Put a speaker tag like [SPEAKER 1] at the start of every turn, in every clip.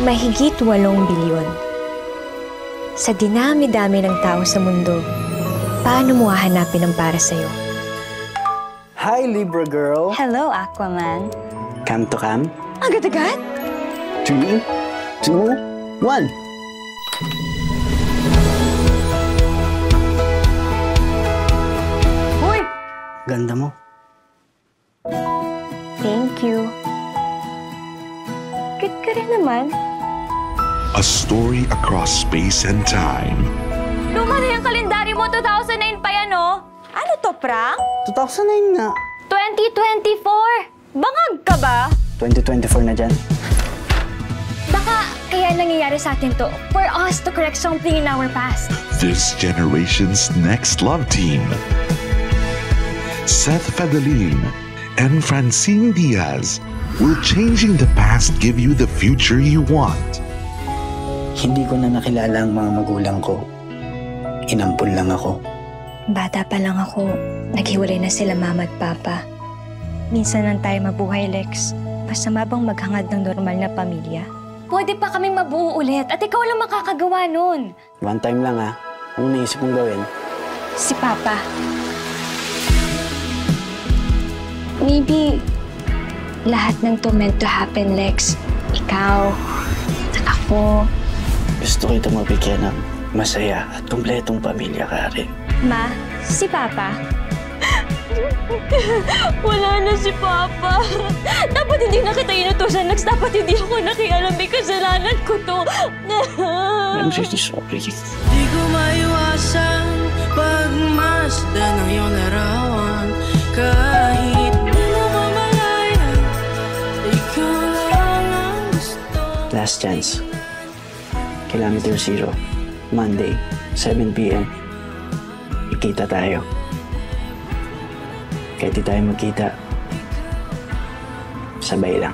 [SPEAKER 1] Mahigit 8 bilyon. Sa dinami-dami ng tao sa mundo, paano mo hahanapin ang para sa'yo?
[SPEAKER 2] Hi, Libra girl.
[SPEAKER 1] Hello, Aquaman.
[SPEAKER 2] Cam to cam?
[SPEAKER 1] Agad-agad?
[SPEAKER 2] 3, 2, 1.
[SPEAKER 1] Hoy!
[SPEAKER 2] Ganda mo.
[SPEAKER 1] Thank you. Cute ka rin naman.
[SPEAKER 3] A story across space and time.
[SPEAKER 1] Luma na yung kalendaryo mo, 2009 pa yan, oh. Ano to, prank?
[SPEAKER 2] 2009 nga.
[SPEAKER 1] 2024! Bangag ka ba?
[SPEAKER 2] 2024 na dyan.
[SPEAKER 1] Baka kaya nangyayari sa atin to for us to correct something in our past.
[SPEAKER 3] This generation's next love team. Seth Fedalin and Francine Diaz will changing the past give you the future you want.
[SPEAKER 2] Hindi ko na nakilala ang mga magulang ko. Inampun lang ako.
[SPEAKER 1] Bata pa lang ako, naghiwalay na sila mama at papa. Minsan lang tayo mabuhay, Lex. Masama bang maghangad ng normal na pamilya? Pwede pa kaming mabuo ulit at ikaw lang makakagawa nun.
[SPEAKER 2] One time lang ha. Anong naisip mong gawin?
[SPEAKER 1] Si Papa. Maybe lahat ng to meant to happen, Lex. Ikaw, at ako.
[SPEAKER 2] Gusto kita mabigyan ng masaya at kumpletong pamilya ka rin.
[SPEAKER 1] Ma, si Papa. Wala na si Papa. Dapat hindi na kita inutusan, Lex. Dapat hindi ako nakialam. May kasalanan ko to.
[SPEAKER 2] I'm really sorry.
[SPEAKER 4] Di ko maiwasan pagmasdan ng iyong larawan. Kahit di mo mamalaya, ikaw lang ang gusto.
[SPEAKER 2] Last chance. Kilometer 0. Monday, 7 p.m. Ikita tayo. Kahit di tayo magkita, sabay lang.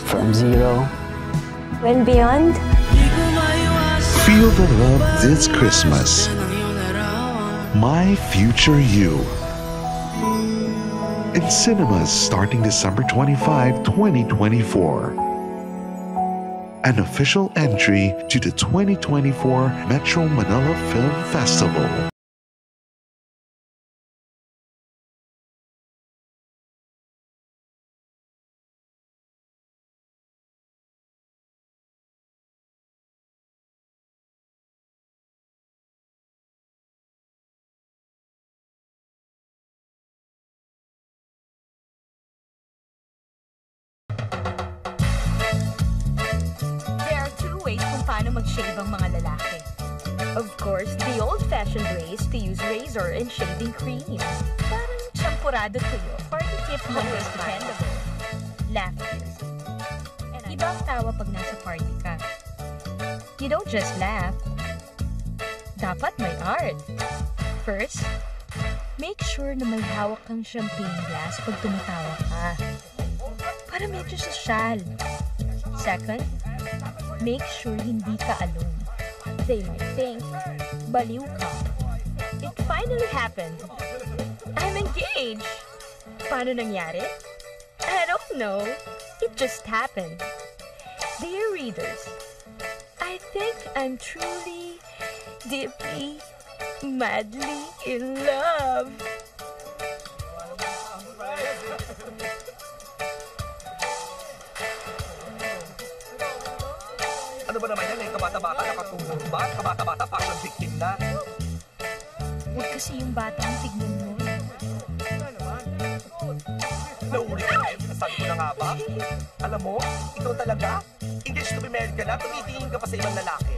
[SPEAKER 2] From 0
[SPEAKER 1] and beyond.
[SPEAKER 3] Feel the love this Christmas. My Future You. In cinemas starting December 25, 2024. An official entry to the 2024 Metro Manila Film Festival.
[SPEAKER 5] Paano mag-shave ang mga lalaki. Of course, the old-fashioned way is to use razor and shaving cream. Parang champurado tuyo. Party tip mo is dependable. Laughter. Iba ang tawa pag nasa party ka. You don't just laugh. Dapat may art. First, make sure na may hawak kang champagne glass pag tumatawa ka. Para medyo sosyal. Second, make sure hindi ka alone. They may think, baliw ka. It finally happened. I'm engaged. Paano nangyari? I don't know. It just happened. Dear readers, I think I'm truly, deeply, madly in love.
[SPEAKER 6] Ano ba naman yan? May kabata-bata nakatulog ba? Kabata-bata fashion victim na.
[SPEAKER 5] Huwag kasi yung bata ang tignan mo.
[SPEAKER 6] Nauri ka na yun. Sinasabi ko na nga ba? Alam mo, ikaw talaga. Engaged to be married ka na, tumitingin ka pa sa ibang lalaki.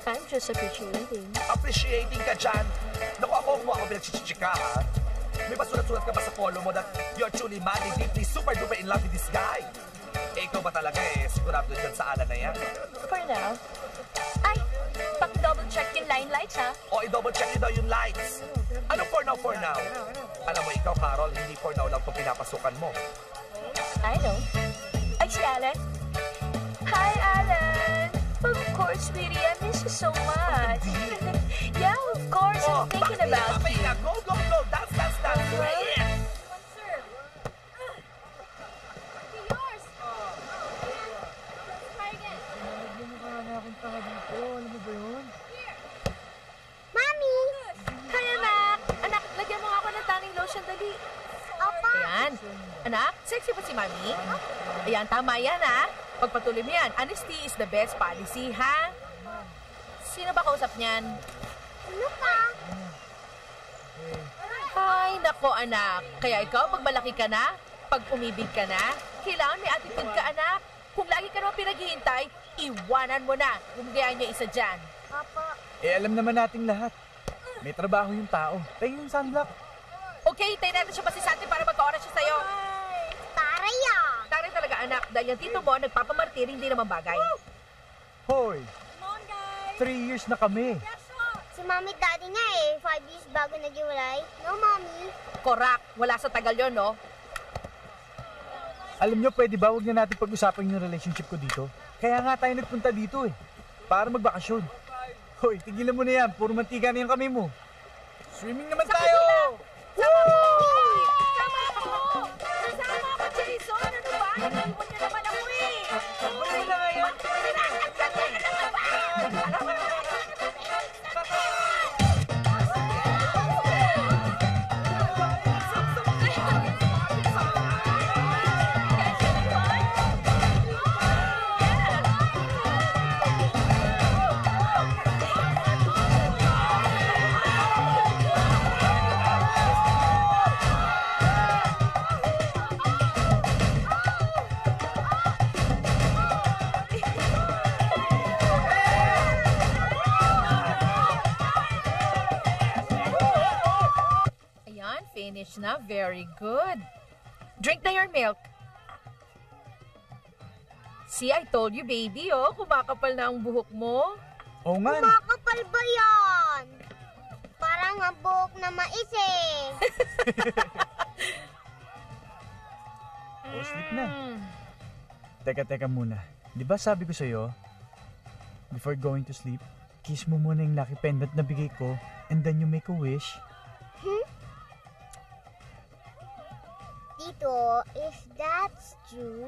[SPEAKER 5] I'm just appreciating.
[SPEAKER 6] Appreciating ka dyan. Naku, ako pinagchichika, ha? May pasulat-sulat ka ba sa polo mo that you're truly madly, deeply, super duper in love with this guy? Eh, ikaw ba talaga sigurado dyan sa ala na yan?
[SPEAKER 5] For now. Ay, paki-double check yung line lights, ha?
[SPEAKER 6] O, i-double check nyo daw yung lights. Ano for now, for now? Alam mo, ikaw, Carol, hindi for now lang itong pinapasukan mo.
[SPEAKER 5] I know. Ay, si Alan. Hi, Alan. Of course, sweetie, I miss you so much. Yeah, of course, I'm thinking about you.
[SPEAKER 6] Go, go, go. Dance. Yeah.
[SPEAKER 5] sandali.
[SPEAKER 7] Apa?
[SPEAKER 5] Ayan. Anak, sexy ba si Mami? Ayan, tama yan, ha? Pagpatuloy mo yan. Honesty is the best policy, ha? Sino ba kausap niyan?
[SPEAKER 7] Ano ka?
[SPEAKER 5] Ay, nako, anak. Kaya ikaw, pag malaki ka na, pag umibig ka na, kailangan may attitude ka, anak. Kung lagi ka naman pinaghihintay, iwanan mo na. Gumagayaan niya isa dyan.
[SPEAKER 7] Papa.
[SPEAKER 8] Alam naman nating lahat. May trabaho yung tao. Tingin yung sunblock.
[SPEAKER 5] Okay, tayo natin siya pasisante para magka-oras siya sa'yo.
[SPEAKER 7] Taray ah.
[SPEAKER 5] Taray talaga, anak. Dahil yung tito mo, nagpapamartir, hindi naman bagay.
[SPEAKER 8] Hoy! 3 years na kami.
[SPEAKER 7] Si Mami at Daddy nga 5 years bago nag-iwalay. No, Mami?
[SPEAKER 5] Correct. Wala sa tagal yon, no?
[SPEAKER 8] Alam nyo, pwede ba huwag na natin pag-usapan yung relationship ko dito? Kaya nga tayo nagpunta dito para magbakasyon. Hoy, tigilan mo na yan. Puro mantika na yung kami mo. Swimming naman tayo!
[SPEAKER 5] Sama ko! Sama ko! Sama ko, Jason! Ano ba? Nag-iwan niya naman ako
[SPEAKER 8] Ano na nga yan?
[SPEAKER 5] Finish na. Very good. Drink na your milk. See, I told you, baby, oh. Kumakapal na ang buhok mo.
[SPEAKER 8] Oo nga.
[SPEAKER 7] Kumakapal ba yan? Parang ang buhok na mais
[SPEAKER 8] Sleep na. Teka muna. Di ba sabi ko sa'yo, before going to sleep, kiss mo muna yung lucky pendant na bigay ko and then you make a wish?
[SPEAKER 7] Tito, if that's true,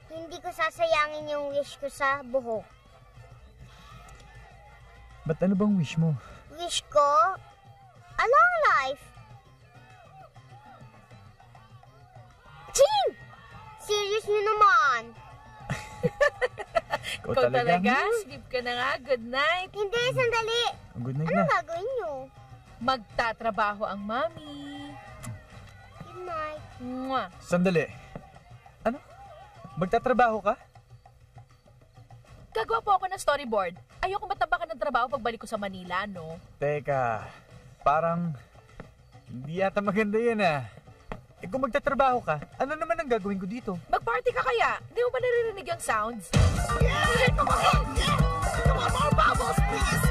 [SPEAKER 7] hindi ko sasayangin yung wish ko sa buhok.
[SPEAKER 8] Ba't ano bang wish mo?
[SPEAKER 7] Wish ko, a long life. Ching! Serious nyo naman.
[SPEAKER 8] Ikaw
[SPEAKER 5] talaga? Sleep ka na nga. Good night.
[SPEAKER 7] Hindi, sandali.
[SPEAKER 8] Good night
[SPEAKER 7] Ano
[SPEAKER 8] na.
[SPEAKER 7] gagawin nyo?
[SPEAKER 5] Magtatrabaho ang mami.
[SPEAKER 7] Good night.
[SPEAKER 5] Mwah.
[SPEAKER 8] Sandali. Ano? Magtatrabaho ka?
[SPEAKER 5] Gagawa po ako ng storyboard. Ayoko matabakan ng trabaho pagbalik ko sa Manila, no?
[SPEAKER 8] Teka, parang hindi yata maganda yan ah. Kung magtatrabaho ka, ano naman ang gagawin ko dito?
[SPEAKER 5] Mag-party ka kaya? Di mo ba naririnig yung sounds?
[SPEAKER 6] Come on, more bubbles, please!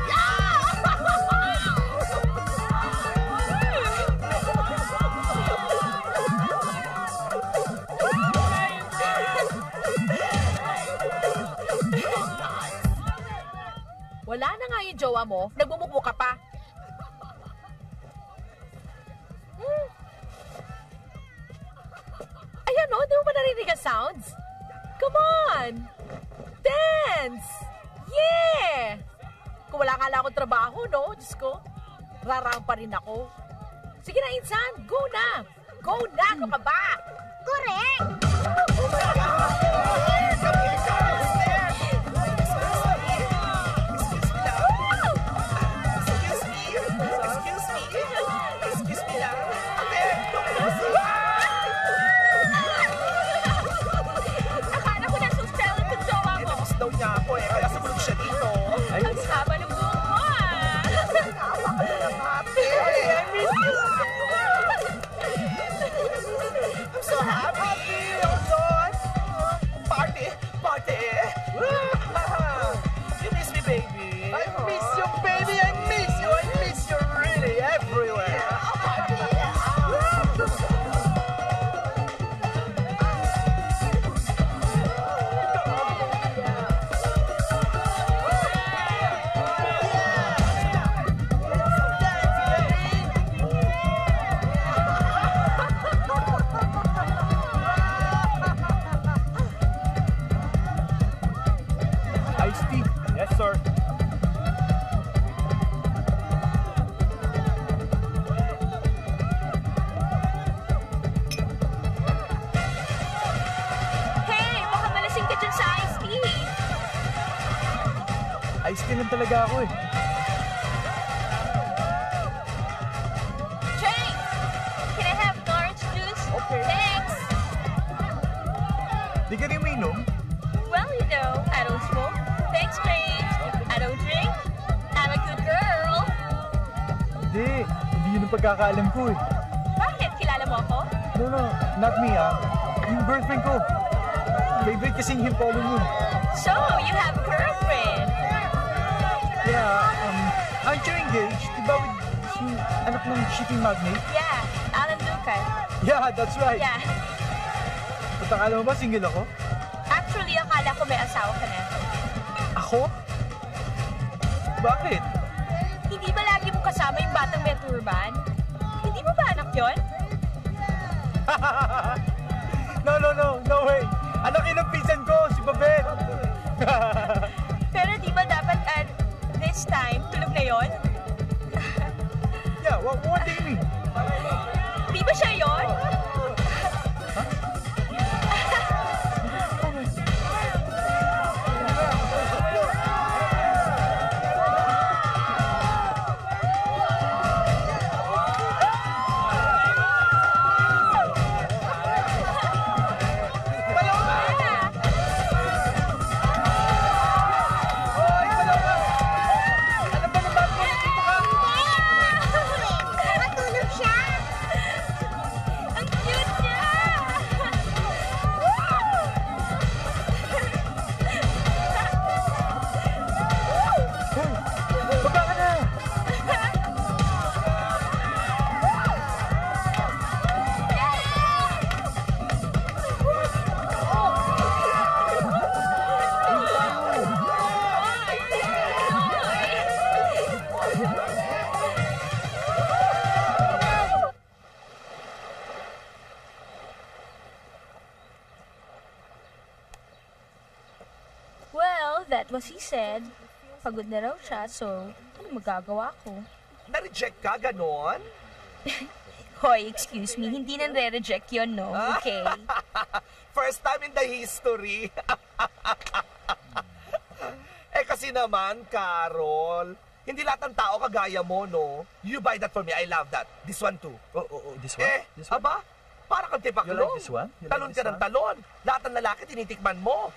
[SPEAKER 5] Wala na nga yung jowa mo. Nagmumukmo ka pa. Ayan o, di mo ba narinig ang sounds? Come on! Dance! Yeah! Kung wala nga lang akong trabaho, no? Diyos ko, rarang pa rin ako. Sige na, Insan! Go na! Go na! Ano ka ba?
[SPEAKER 7] Correct!
[SPEAKER 5] Akala ko nasuspel ang jowa mo.
[SPEAKER 6] Daw niya ako kaya sumunod siya dito.
[SPEAKER 5] Ang haba ng buhok mo, ah!
[SPEAKER 6] I'm so happy! Oh, Lord! Party! Party! You miss me, baby? I miss you, baby! I miss you! I miss you really everywhere!
[SPEAKER 8] talaga ako eh.
[SPEAKER 5] Jane! Can I have an orange juice?
[SPEAKER 8] Okay.
[SPEAKER 5] Thanks!
[SPEAKER 8] Di ka rin uminom?
[SPEAKER 5] Well, you know, I don't smoke. Thanks, Jane. I don't drink. I'm a good girl.
[SPEAKER 8] Hindi yun ang pagkakaalam ko eh.
[SPEAKER 5] Bakit? Kilala mo ako?
[SPEAKER 8] No, not me yung girlfriend ko. Favorite kasing himpolo yun.
[SPEAKER 5] So, you have a girlfriend?
[SPEAKER 8] Yeah, aren't you engaged? Diba with si anak ng shipping magnate?
[SPEAKER 5] Yeah, Alan Lucas.
[SPEAKER 8] Yeah, that's right.
[SPEAKER 5] Yeah.
[SPEAKER 8] At akala mo ba single ako?
[SPEAKER 5] Actually, akala ko may asawa ka na.
[SPEAKER 8] Ako? Bakit?
[SPEAKER 5] Hindi ba lagi mo kasama yung batang may turban? Hindi mo ba anak yon?
[SPEAKER 8] No way. Anak yun ang pinsan ko, si Babet.
[SPEAKER 5] Pero di ba dapat this time, tulog na yon?
[SPEAKER 8] Yeah, what do you mean?
[SPEAKER 5] Di ba siya yon?
[SPEAKER 7] Matulog siya.
[SPEAKER 5] Ang cute niya!
[SPEAKER 8] Baba ka na!
[SPEAKER 5] Well, that was he said. Pagod na raw siya, so ano magagawa ko?
[SPEAKER 6] Na-reject ka, ganon?
[SPEAKER 5] Hoy, excuse me, hindi nare-reject yun, no? Okay.
[SPEAKER 6] First time in the history. Kasi naman, Carol, hindi lahat ng tao kagaya mo, no? You buy that for me, I love that. This one too.
[SPEAKER 8] Oh, this one? This one?
[SPEAKER 6] Aba, para kang tipaklong.
[SPEAKER 8] You like this one? You like
[SPEAKER 6] Talon
[SPEAKER 8] this
[SPEAKER 6] ka ng
[SPEAKER 8] one?
[SPEAKER 6] talon. Lahat ng lalaki tinitikman mo.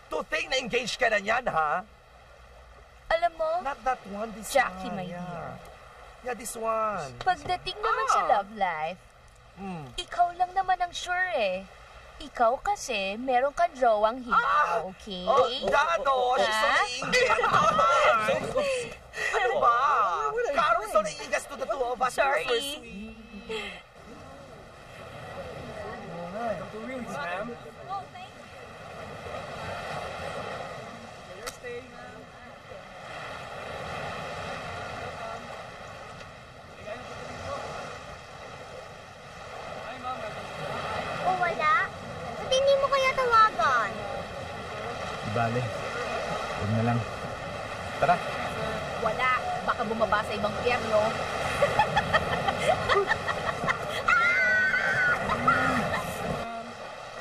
[SPEAKER 6] To think na engaged ka na niyan, ha?
[SPEAKER 5] Alam mo,
[SPEAKER 6] Not that one, this
[SPEAKER 5] Jackie,
[SPEAKER 6] one.
[SPEAKER 5] my dear.
[SPEAKER 6] Yeah, this one.
[SPEAKER 5] Pagdating naman sa love life, ikaw lang naman ang sure eh. Ikaw kasi, meron kang jowang hilaw, okay?
[SPEAKER 6] Oh, Dado, she's so
[SPEAKER 5] Ha?
[SPEAKER 6] naiingit. Ano ba? Carol is so naiingas to the two of us.
[SPEAKER 5] Sorry.
[SPEAKER 6] You're so sweet.
[SPEAKER 7] O wala? Ba't hindi mo kaya tawagan?
[SPEAKER 8] Di bale. Huwag na lang. Tara.
[SPEAKER 5] Wala. Baka bumaba sa ibang pierno.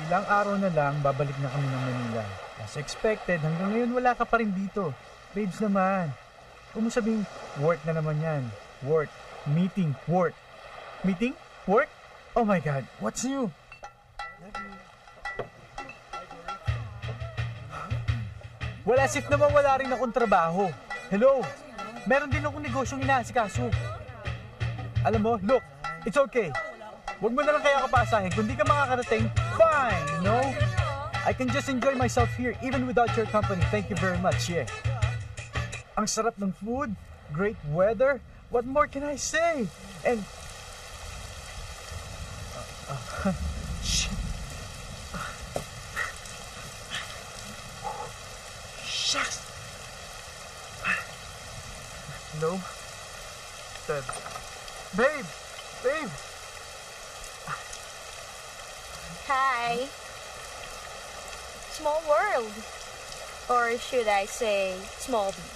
[SPEAKER 8] Ilang araw na lang, babalik na kami ng Manila. As expected, hanggang ngayon wala ka pa rin dito. Babes naman. Huwag mo sabing, work na naman yan. Work. Meeting. Work. Meeting? Work? Oh my God. What's new? Well, as if naman wala rin akong trabaho. Hello? Meron din akong negosyong inaasikaso. Alam mo, look, it's okay. Huwag mo na lang kaya kapasahin. Kung di ka makakarating, fine, no? I can just enjoy myself here even without your company. Thank you very much, yeah. Ang sarap ng food, great weather. What more can I say? And... shit. Shucks. Hello? Dad. Babe! Babe!
[SPEAKER 5] Hi. Small world. Or should I say, small beach.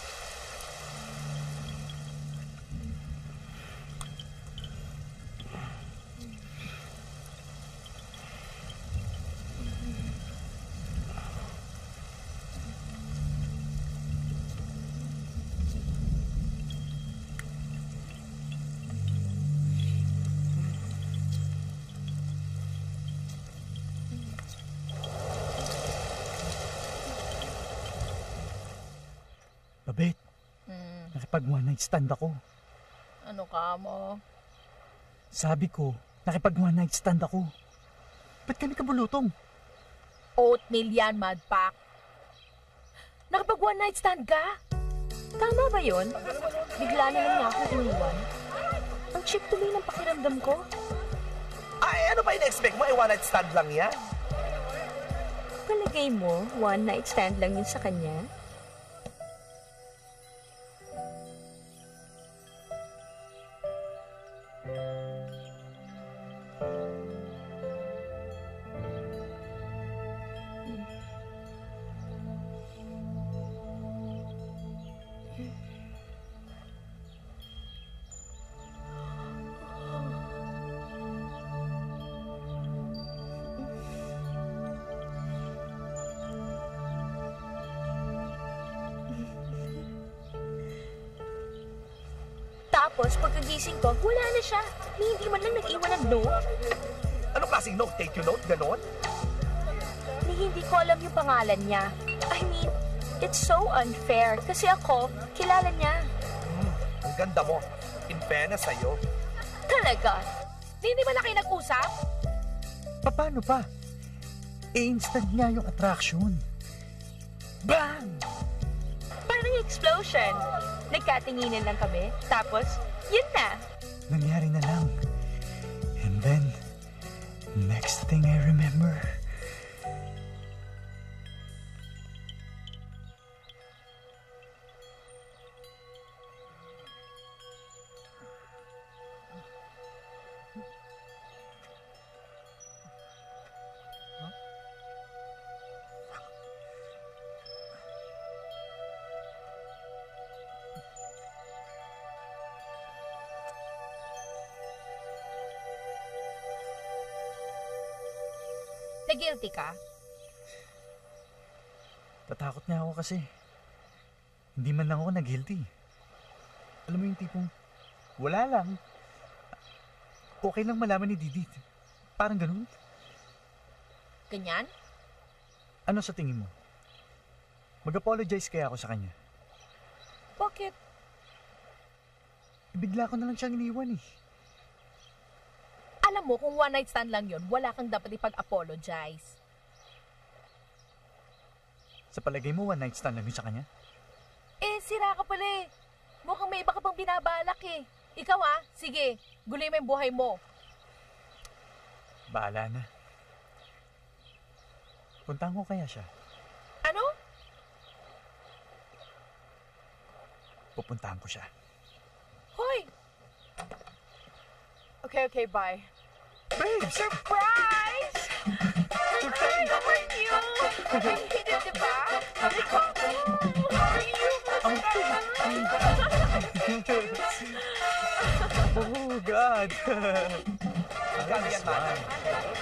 [SPEAKER 8] nakipag one night stand ako.
[SPEAKER 5] Ano ka mo?
[SPEAKER 8] Sabi ko, nakipag one night stand ako. Ba't kami kabulutong?
[SPEAKER 5] Oatmeal yan, Madpack. Nakapag one night stand ka? Tama ba yun? Bigla na lang niya ako iniwan. Ang cheap tuloy ng pakiramdam ko.
[SPEAKER 6] Ay, ano ba in-expect mo? One night stand lang yan.
[SPEAKER 5] Palagay mo, one night stand lang yun sa kanya? Tapos, pagkagising ko, wala na siya. Hindi man lang nag-iwan ng note.
[SPEAKER 6] Ano klaseng note? Take you note? Ganon?
[SPEAKER 5] Hindi ko alam yung pangalan niya. I mean, it's so unfair. Kasi ako, kilala niya.
[SPEAKER 6] Ang ganda mo. In fairness sa'yo.
[SPEAKER 5] Talaga? Hindi ba na kayo nag-usap?
[SPEAKER 8] Paano pa? Instant nga yung attraction. Bang!
[SPEAKER 5] Parang explosion. Nagkatinginan lang kami. Tapos, yun na.
[SPEAKER 8] Nangyari na lang. And then, next thing I remember...
[SPEAKER 5] Na-guilty ka?
[SPEAKER 8] Tatakot nga ako kasi. Hindi man lang ako na-guilty. Alam mo yung tipong, wala lang. Okay lang malaman ni Didi. Parang ganun.
[SPEAKER 5] Ganyan?
[SPEAKER 8] Ano sa tingin mo? Mag-apologize kaya ako sa kanya.
[SPEAKER 5] Bakit?
[SPEAKER 8] Bigla ko na lang siyang iniwan eh.
[SPEAKER 5] Alam mo, kung one night stand lang yun, wala kang dapat ipag-apologize.
[SPEAKER 8] Sa palagay mo, one night stand lang yun sa kanya?
[SPEAKER 5] Eh, sira ka pala eh. Mukhang may iba ka pang binabalak eh. Ikaw sige, guloy mo yung buhay mo.
[SPEAKER 8] Bahala na. Puntahan ko kaya siya.
[SPEAKER 5] Ano?
[SPEAKER 8] Pupuntahan ko siya.
[SPEAKER 5] Hoy! Okay, bye.
[SPEAKER 8] Babe!
[SPEAKER 5] Surprise! Surprise naman yun! Hindi, diba? Sabi ko, how are you?
[SPEAKER 8] Oh, God!
[SPEAKER 6] Grabe yan, man.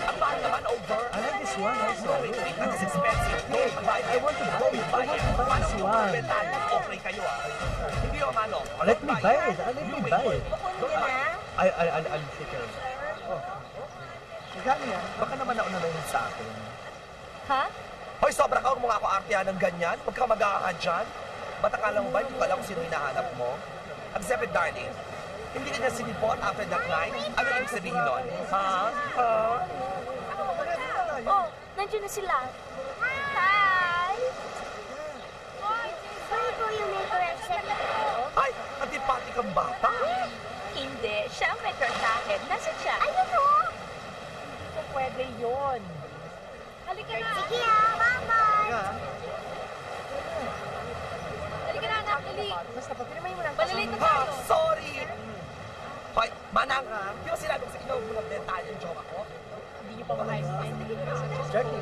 [SPEAKER 6] Ang mahal naman, over.
[SPEAKER 8] I like this one also.
[SPEAKER 6] No, wait, that is expensive. No, buy it. I want to buy it. Paano
[SPEAKER 8] this
[SPEAKER 6] kung
[SPEAKER 8] one.
[SPEAKER 6] bentahan? Okay kayo Hindi yung ano.
[SPEAKER 8] Let me buy it. Let me buy it. I'll take care of it. Oh. Magkano yan?
[SPEAKER 6] Baka naman nauna na yun sa akin.
[SPEAKER 5] Ha?
[SPEAKER 6] Hoy, sobra ka. Huwag mo nga ako artihan ng ganyan. Huwag ka mag-aaka dyan. Ba't akala mo ba? Hindi ko alam kung sino hinahanap mo. Accept it, darling. Hindi ka na sinipot after that night? Ano ibig sabihin nun? Ha?
[SPEAKER 5] Oh, nandiyan na sila. Hi!
[SPEAKER 7] Sorry po yung may correction.
[SPEAKER 6] Ay, antipati kang bata.
[SPEAKER 5] Hindi, siya ang may crush sa akin. Nasaan siya?
[SPEAKER 7] Ayun o!
[SPEAKER 5] Hindi ko pwede yun. Halika na!
[SPEAKER 7] Sige bye-bye!
[SPEAKER 5] Halika na, anak. Dali.
[SPEAKER 8] Basta papirmahin mo lang.
[SPEAKER 5] Malilate na
[SPEAKER 6] Ha?
[SPEAKER 5] tayo.
[SPEAKER 6] Sorry! Hoy, manang, di ba sinabi ko sa inyo mo ng bentahan yung joke ako?
[SPEAKER 5] Hindi niyo pa makain.
[SPEAKER 8] Jackie.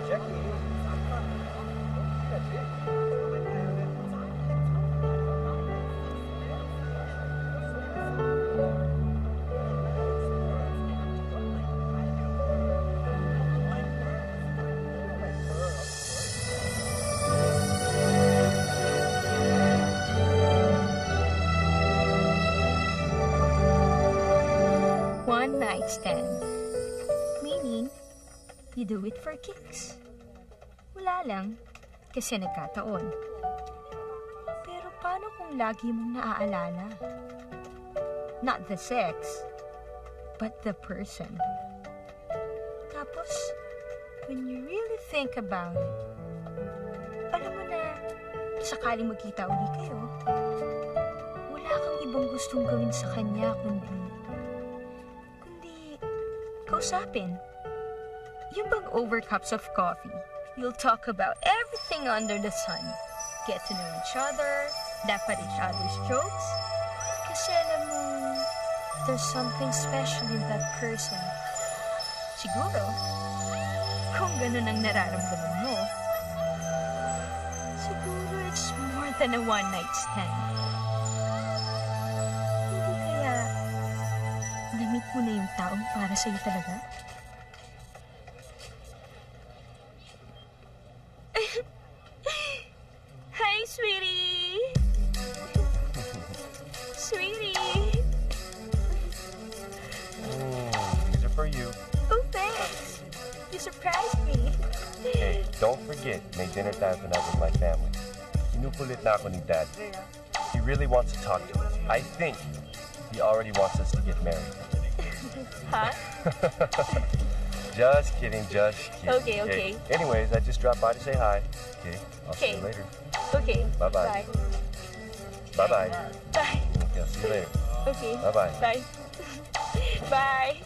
[SPEAKER 5] One night stand. Meaning, you do it for kicks. Wala lang, kasi nagkataon. Pero paano paano kung lagi mong naaalala? Not the sex, but the person. Tapos, when you really think about it, alam mo na, sakaling magkita uli kayo, wala kang ibang gustong gawin sa kanya kundi kausapin. Yung bang over cups of coffee, you'll talk about everything under the sun. Get to know each other, laugh at each other's jokes. Kasi alam mo, there's something special in that person. Siguro, kung ganun ang nararamdaman mo, siguro it's more than a one-night stand. Hindi kaya na-meet mo na yung taong para sa'yo talaga? Hi, sweetie! Sweetie!
[SPEAKER 9] These are for you.
[SPEAKER 5] Oh, thanks! You surprised me.
[SPEAKER 9] Hey, don't forget, may dinner time tonight with my family. Kinukulit na ako ni Dad. He really wants to talk to us. I think he already wants us to get married.
[SPEAKER 5] Huh?
[SPEAKER 9] Just kidding, just kidding.
[SPEAKER 5] Okay.
[SPEAKER 9] Anyways, I just dropped by to say hi. Okay, I'll see you
[SPEAKER 5] Okay.
[SPEAKER 9] later.
[SPEAKER 5] Okay.
[SPEAKER 9] Bye-bye. Bye-bye.
[SPEAKER 5] Bye.
[SPEAKER 9] Okay, I'll see you later.
[SPEAKER 5] Okay.
[SPEAKER 9] Bye-bye.
[SPEAKER 5] Bye. Bye.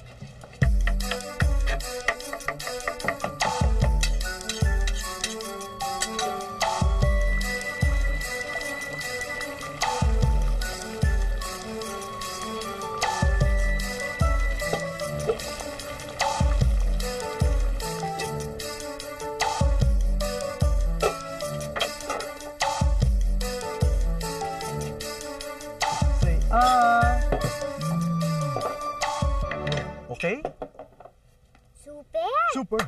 [SPEAKER 8] Say, Okay?
[SPEAKER 7] Super!
[SPEAKER 8] Super!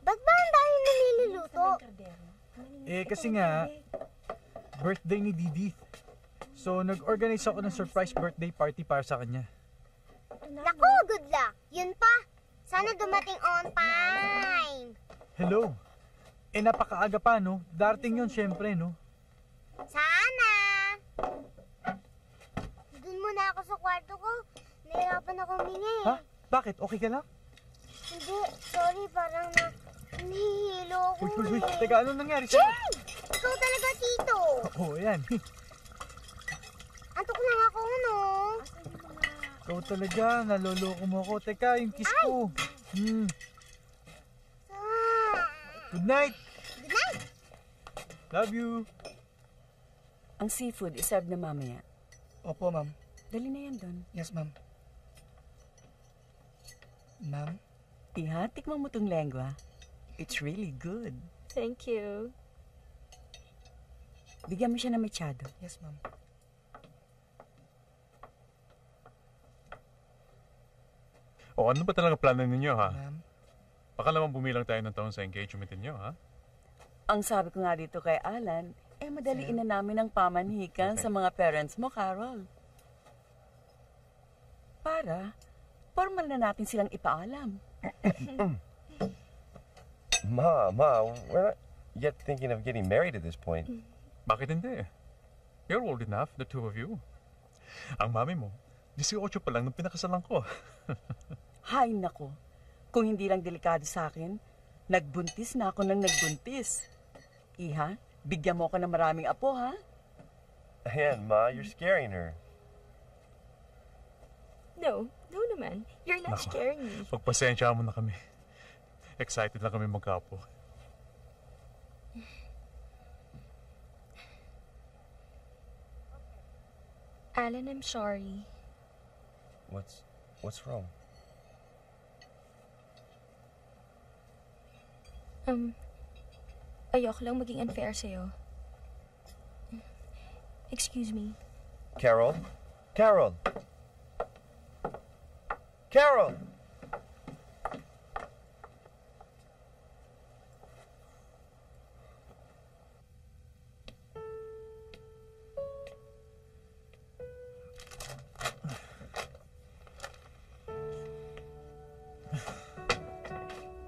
[SPEAKER 7] Ba't ba ang dami niluluto?
[SPEAKER 8] Kasi nga, birthday ni Didi. So, nag-organize ako ng surprise birthday party para sa kanya.
[SPEAKER 7] Naku, good luck! Yun pa! Sana dumating on time!
[SPEAKER 8] Hello! Napakaaga pa, no? Darating yun, syempre, no?
[SPEAKER 7] Sana! Doon muna ako sa kwarto ko. Nahirapan ako huminga eh.
[SPEAKER 8] Ha? Bakit? Okay ka lang?
[SPEAKER 7] Hindi, sorry, parang nahihilo ako
[SPEAKER 8] Uy.
[SPEAKER 7] eh.
[SPEAKER 8] Teka, anong nangyari sa'yo?
[SPEAKER 7] Jay! Ikaw talaga, Tito!
[SPEAKER 8] Oo, yan.
[SPEAKER 7] Antok na ako, no?
[SPEAKER 8] Ikaw talaga, naloloko mo ako. Teka, yung kiss ko. Good night!
[SPEAKER 7] Good night!
[SPEAKER 8] Love you!
[SPEAKER 10] Ang seafood, iserve na mamaya.
[SPEAKER 11] Opo, ma'am.
[SPEAKER 10] Dali na yan doon.
[SPEAKER 11] Yes, ma'am. Ma'am?
[SPEAKER 10] Iha, tikman mo tong lengua. It's really good.
[SPEAKER 5] Thank you.
[SPEAKER 10] Bigyan mo siya ng mechado.
[SPEAKER 11] Yes, ma'am.
[SPEAKER 12] O ano ba talaga plano ninyo, ha?
[SPEAKER 11] Ma'am?
[SPEAKER 12] Baka naman bumilang tayo ng taon sa engagement ninyo, ha?
[SPEAKER 10] Ang sabi ko nga dito kay Alan, madaliin na namin ang pamanhikan sa mga parents mo, Carol. Para, formal na natin silang ipaalam.
[SPEAKER 9] Ma, we're not yet thinking of getting married at this point.
[SPEAKER 12] Bakit hindi? You're old enough, the two of you. Ang mami mo, 18 pa lang nung pinakasalan ko.
[SPEAKER 10] Hay nako, kung hindi lang delikado sa akin, nagbuntis na ako nang nagbuntis. Iha, bigyan mo ako ng maraming apo, ha?
[SPEAKER 9] Ayan, Ma, you're scaring her.
[SPEAKER 5] No naman. You're not scaring me.
[SPEAKER 12] Pagpasensya mo na kami. Excited lang kami magkapo.
[SPEAKER 5] Alan, I'm sorry.
[SPEAKER 9] What's wrong?
[SPEAKER 5] Ayoko lang maging unfair sa'yo. Excuse me.
[SPEAKER 9] Carol? Carol! Carol!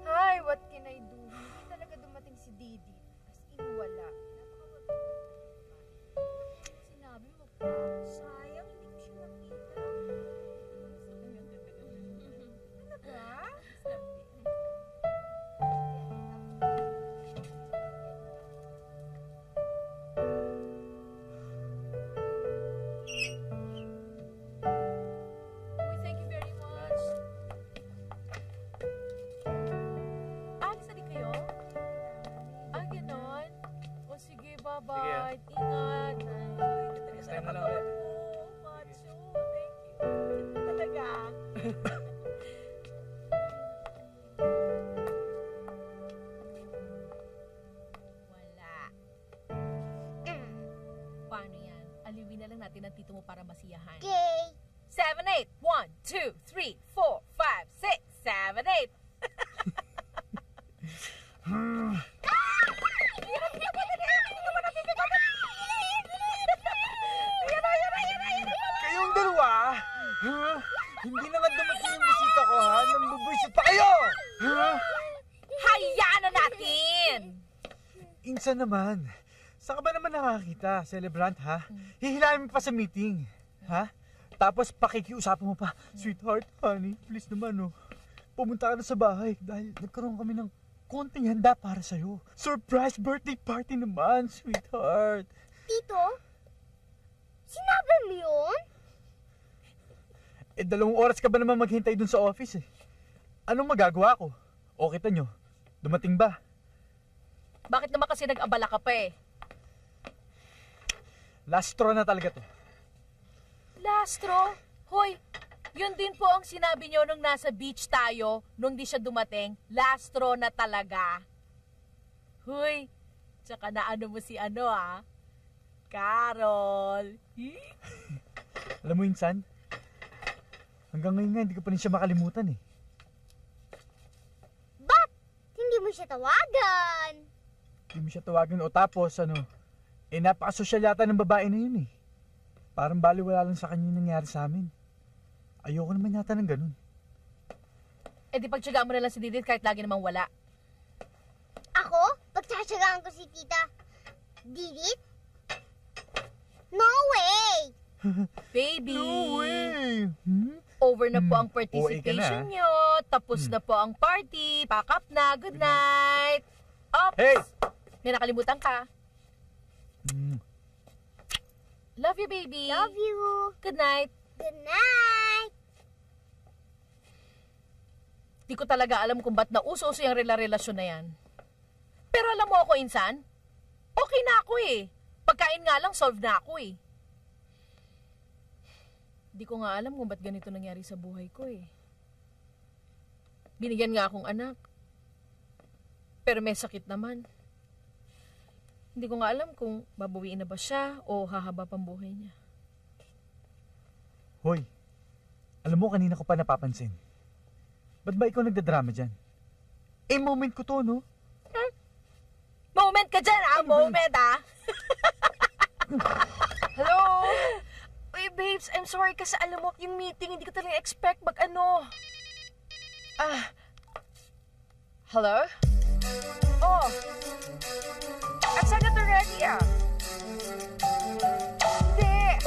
[SPEAKER 13] Hi, what can I do? Hindi talaga dumating si Didi. As in, wala.
[SPEAKER 5] Wala. Paano yan? Aliwin na lang natin ang tito mo para masiyahan.
[SPEAKER 7] Okay.
[SPEAKER 5] 7, 8. 1, 2, 3, 4, 5, 6, 7, 8.
[SPEAKER 8] Kayong dalawa? Ha? Hindi na nga dumating yung bisita ko, ha? Nambubwisit pa kayo! Ha?
[SPEAKER 5] Hayaan na natin!
[SPEAKER 8] Insan naman. Saan ka ba naman nakakita, celebrant, ha? Hihilahin mo pa sa meeting, ha? Tapos pakikiusapan mo pa, sweetheart, honey, please naman, oh. Pumunta ka na sa bahay dahil nagkaroon kami ng konting handa para sa'yo. Surprise birthday party naman, sweetheart.
[SPEAKER 7] Tito? Sinabi mo yun?
[SPEAKER 8] 2 oras ka ba naman maghintay dun sa office, eh? Anong magagawa ko? O kita nyo, dumating ba?
[SPEAKER 5] Bakit naman kasi nag-abala ka pa eh?
[SPEAKER 8] Last straw na talaga to.
[SPEAKER 5] Lastro? Hoy, yun din po ang sinabi nyo nung nasa beach tayo, nung di siya dumating. Lastro na talaga. Hoy, tsaka na ano mo si ano ah? Carol.
[SPEAKER 8] Alam mo, Insan, hanggang ngayon nga, hindi ko pa rin siya makalimutan, eh.
[SPEAKER 7] Ba't hindi mo siya tawagan?
[SPEAKER 8] Hindi mo siya tawagan o tapos, napakasosyal yata ng babae na yun, eh. Parang baliwala lang sa kanya yung nangyari sa amin. Ayoko naman yata ng ganun.
[SPEAKER 5] Eh di pagtsagaan mo na lang si Didit kahit lagi namang wala.
[SPEAKER 7] Ako? Pagtsatsagaan ko si Tita Didit? No way!
[SPEAKER 5] Baby!
[SPEAKER 8] No way!
[SPEAKER 5] Over na po ang
[SPEAKER 8] OA ka
[SPEAKER 5] participation
[SPEAKER 8] na.
[SPEAKER 5] nyo. Tapos na po ang party. Pack up na. Good night. Ops!
[SPEAKER 8] Hey!
[SPEAKER 5] May nakalimutan ka. Love you, baby.
[SPEAKER 7] Love you.
[SPEAKER 5] Good night.
[SPEAKER 7] Good night.
[SPEAKER 5] Di ko talaga alam kung ba't nauso-uso yung relasyon na yan. Pero alam mo ako, Insan, okay na ako eh. Pagkain nga lang, solve na ako eh. Di ko nga alam kung ba't ganito nangyari sa buhay ko eh. Binigyan nga akong anak. Pero may sakit naman. Hindi ko nga alam kung babawiin na ba siya o hahaba pang buhay niya.
[SPEAKER 8] Hoy, alam mo, kanina ko pa napapansin. Ba't ba ikaw nagdadrama dyan? Eh, moment ko to, no?
[SPEAKER 5] Moment ka dyan, ah! Moment, ah!
[SPEAKER 13] Hello? Uy, babes, I'm sorry kasi alam mo, yung meeting, hindi ko talaga expect mag-ano. Hello? Oh. At saan na ready, ah? Hindi.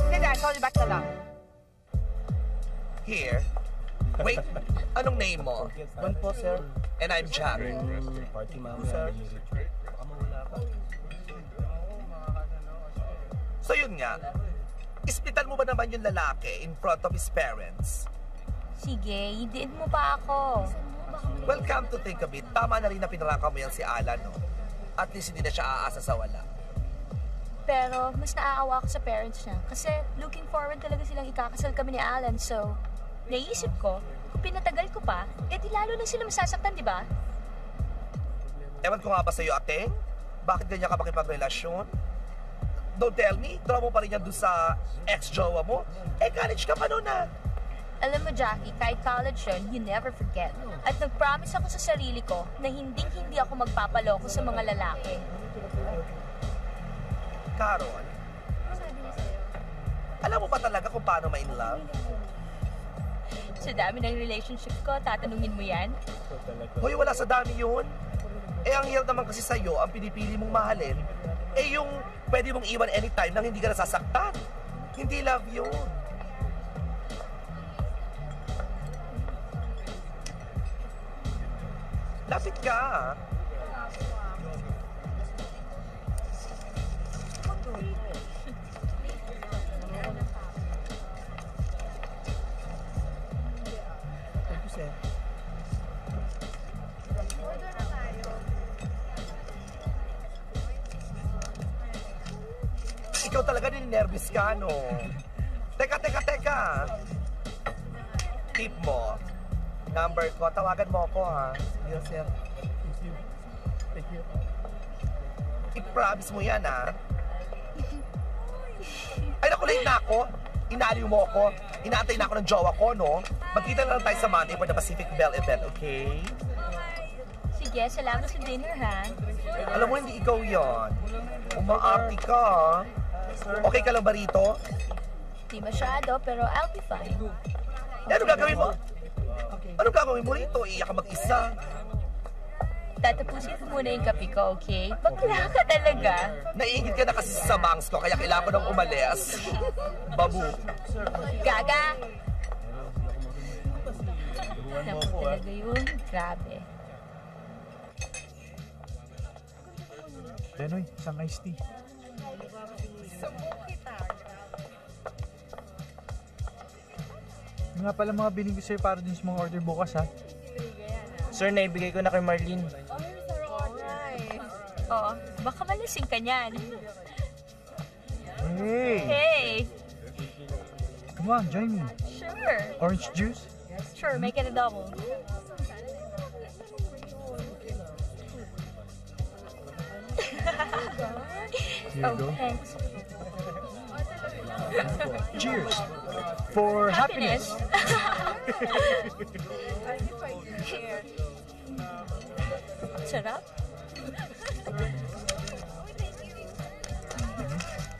[SPEAKER 13] Hindi, I'll call you back na lang.
[SPEAKER 6] Here? Wait, anong name mo?
[SPEAKER 11] Juan po, sir.
[SPEAKER 6] And I'm Jack.
[SPEAKER 11] Party ma'am, sir.
[SPEAKER 6] So yun nga, ispitan mo ba naman yung lalaki in front of his parents?
[SPEAKER 1] Sige, hindi mo pa ako.
[SPEAKER 6] Well, come to think of it, tama na rin na pinaraka mo yan si Alan, no? At least hindi na siya aasa sa wala.
[SPEAKER 1] Pero mas naaawa ako sa parents niya. Kasi looking forward talaga silang ikakasal kami ni Alan. So, naisip ko, kung pinatagal ko pa, edi lalo na sila masasaktan, di ba?
[SPEAKER 6] Ewan ko nga ba sa'yo, Ateng? Bakit ganyan ka makipagrelasyon? Don't tell me, draw mo pa rin yan doon sa ex-jowa mo. Eh, college ka pa noon, ah.
[SPEAKER 1] Alam mo, Jackie, kahit college yun, you never forget. At nag-promise ako sa sarili ko na hindi ako magpapaloko sa mga lalaki.
[SPEAKER 6] Carol, alam mo ba talaga kung paano ma-in love?
[SPEAKER 1] Sa dami ng relationship ko, tatanungin mo yan?
[SPEAKER 6] Hoy, wala sa dami yun. Eh, ang hirap naman kasi sa'yo, ang pinipili mong mahalin, eh yung pwede mong iwan anytime nang hindi ka nasasaktan. Hindi love yun. Lapit ka.
[SPEAKER 11] Thank you, sir.
[SPEAKER 6] Ikaw talaga ninervous ka, no? Teka. tip mo. Number ko, tawagan mo ako ha.
[SPEAKER 11] Yes, sir. Thank you. Thank you.
[SPEAKER 6] I-promise mo yan ha. Ay, naku, late na ako. Inaliw mo ako. Inaantay na ako ng jowa ko, no? Magkita na lang tayo sa Monday for the Pacific Bell event, okay?
[SPEAKER 5] Sige, salamat sa dinner, ha?
[SPEAKER 6] Alam mo, hindi ikaw yon. Umaarti ka, ha? Okay ka lang ba rito?
[SPEAKER 5] Di masyado, pero I'll be fine.
[SPEAKER 6] Ano gagawin mo? Ano gagawin mo rito? Iiyak ka mag-isa.
[SPEAKER 5] Tatapusin ko muna yung kape ko, okay? Bakla ka talaga.
[SPEAKER 6] Naiingit ka na kasi sa bangs ko, kaya kailangan ko nang umalis. Babu.
[SPEAKER 5] Gaga! Naku talaga yun. Grabe.
[SPEAKER 8] Denoy, isang iced tea. Yung nga pala mga biling ko sa'yo para din sa mga order bukas, ha?
[SPEAKER 11] Sir, naibigay ko na kay Marlene.
[SPEAKER 5] Oo, baka malasing ka niyan.
[SPEAKER 8] Hey!
[SPEAKER 5] Hey!
[SPEAKER 8] Come on, join me.
[SPEAKER 5] Sure.
[SPEAKER 8] Orange juice?
[SPEAKER 5] Sure, make it a double.
[SPEAKER 8] Here you go.
[SPEAKER 5] Thanks.
[SPEAKER 8] Cheers! For happiness!
[SPEAKER 5] Sarap.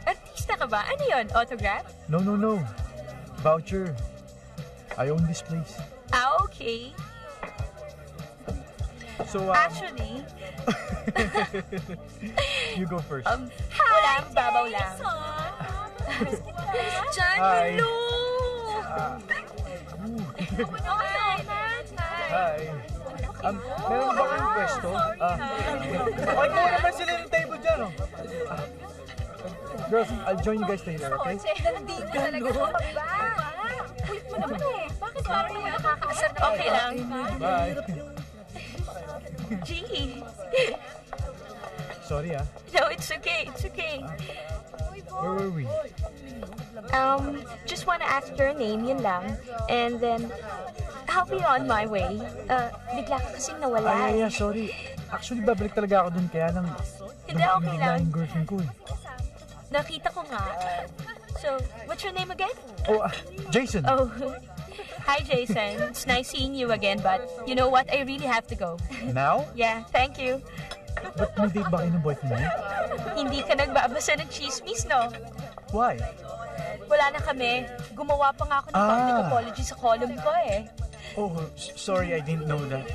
[SPEAKER 5] Artista ka ba? Ano yun? Autograph?
[SPEAKER 8] No, no, no. Voucher. I own this place.
[SPEAKER 5] Ah, okay.
[SPEAKER 8] So,
[SPEAKER 5] Actually,
[SPEAKER 8] you go first.
[SPEAKER 5] wala, babaw lang. John,
[SPEAKER 8] Hi.
[SPEAKER 5] hello!
[SPEAKER 8] Hi. Meron ba kayong pwesto? Okay, kuha naman sila ng table dyan, oh. Girls, I'll join you guys later, okay?
[SPEAKER 5] Nandito talaga sa baba. Kulit mo naman eh. Bakit parang naman nakakaasar na okay lang?
[SPEAKER 8] Bye.
[SPEAKER 5] Gee.
[SPEAKER 8] Sorry, ah.
[SPEAKER 5] No, it's okay. It's okay.
[SPEAKER 8] Where were we?
[SPEAKER 5] Just want to ask your name, yun lang. And then, I'll be on my way. Bigla ka kasing nawala.
[SPEAKER 8] Ay, yeah, sorry. Actually, babalik talaga ako dun, kaya lang...
[SPEAKER 5] Hindi, okay
[SPEAKER 8] bigla
[SPEAKER 5] lang.
[SPEAKER 8] yung girlfriend ko, eh.
[SPEAKER 5] Nakita ko nga. So, what's your name again?
[SPEAKER 8] Oh, Jason.
[SPEAKER 5] Oh, hi Jason. It's nice seeing you again, but you know what? I really have to go.
[SPEAKER 8] Now?
[SPEAKER 5] Yeah, thank you.
[SPEAKER 8] Ba't may date ba kayo ng boyfriend mo?
[SPEAKER 5] Hindi ka nagbabasa ng chismis, no?
[SPEAKER 8] Why?
[SPEAKER 5] Wala na kami. Gumawa pa nga ako ng public apology sa column ko eh.
[SPEAKER 8] Oh, sorry, I didn't know that.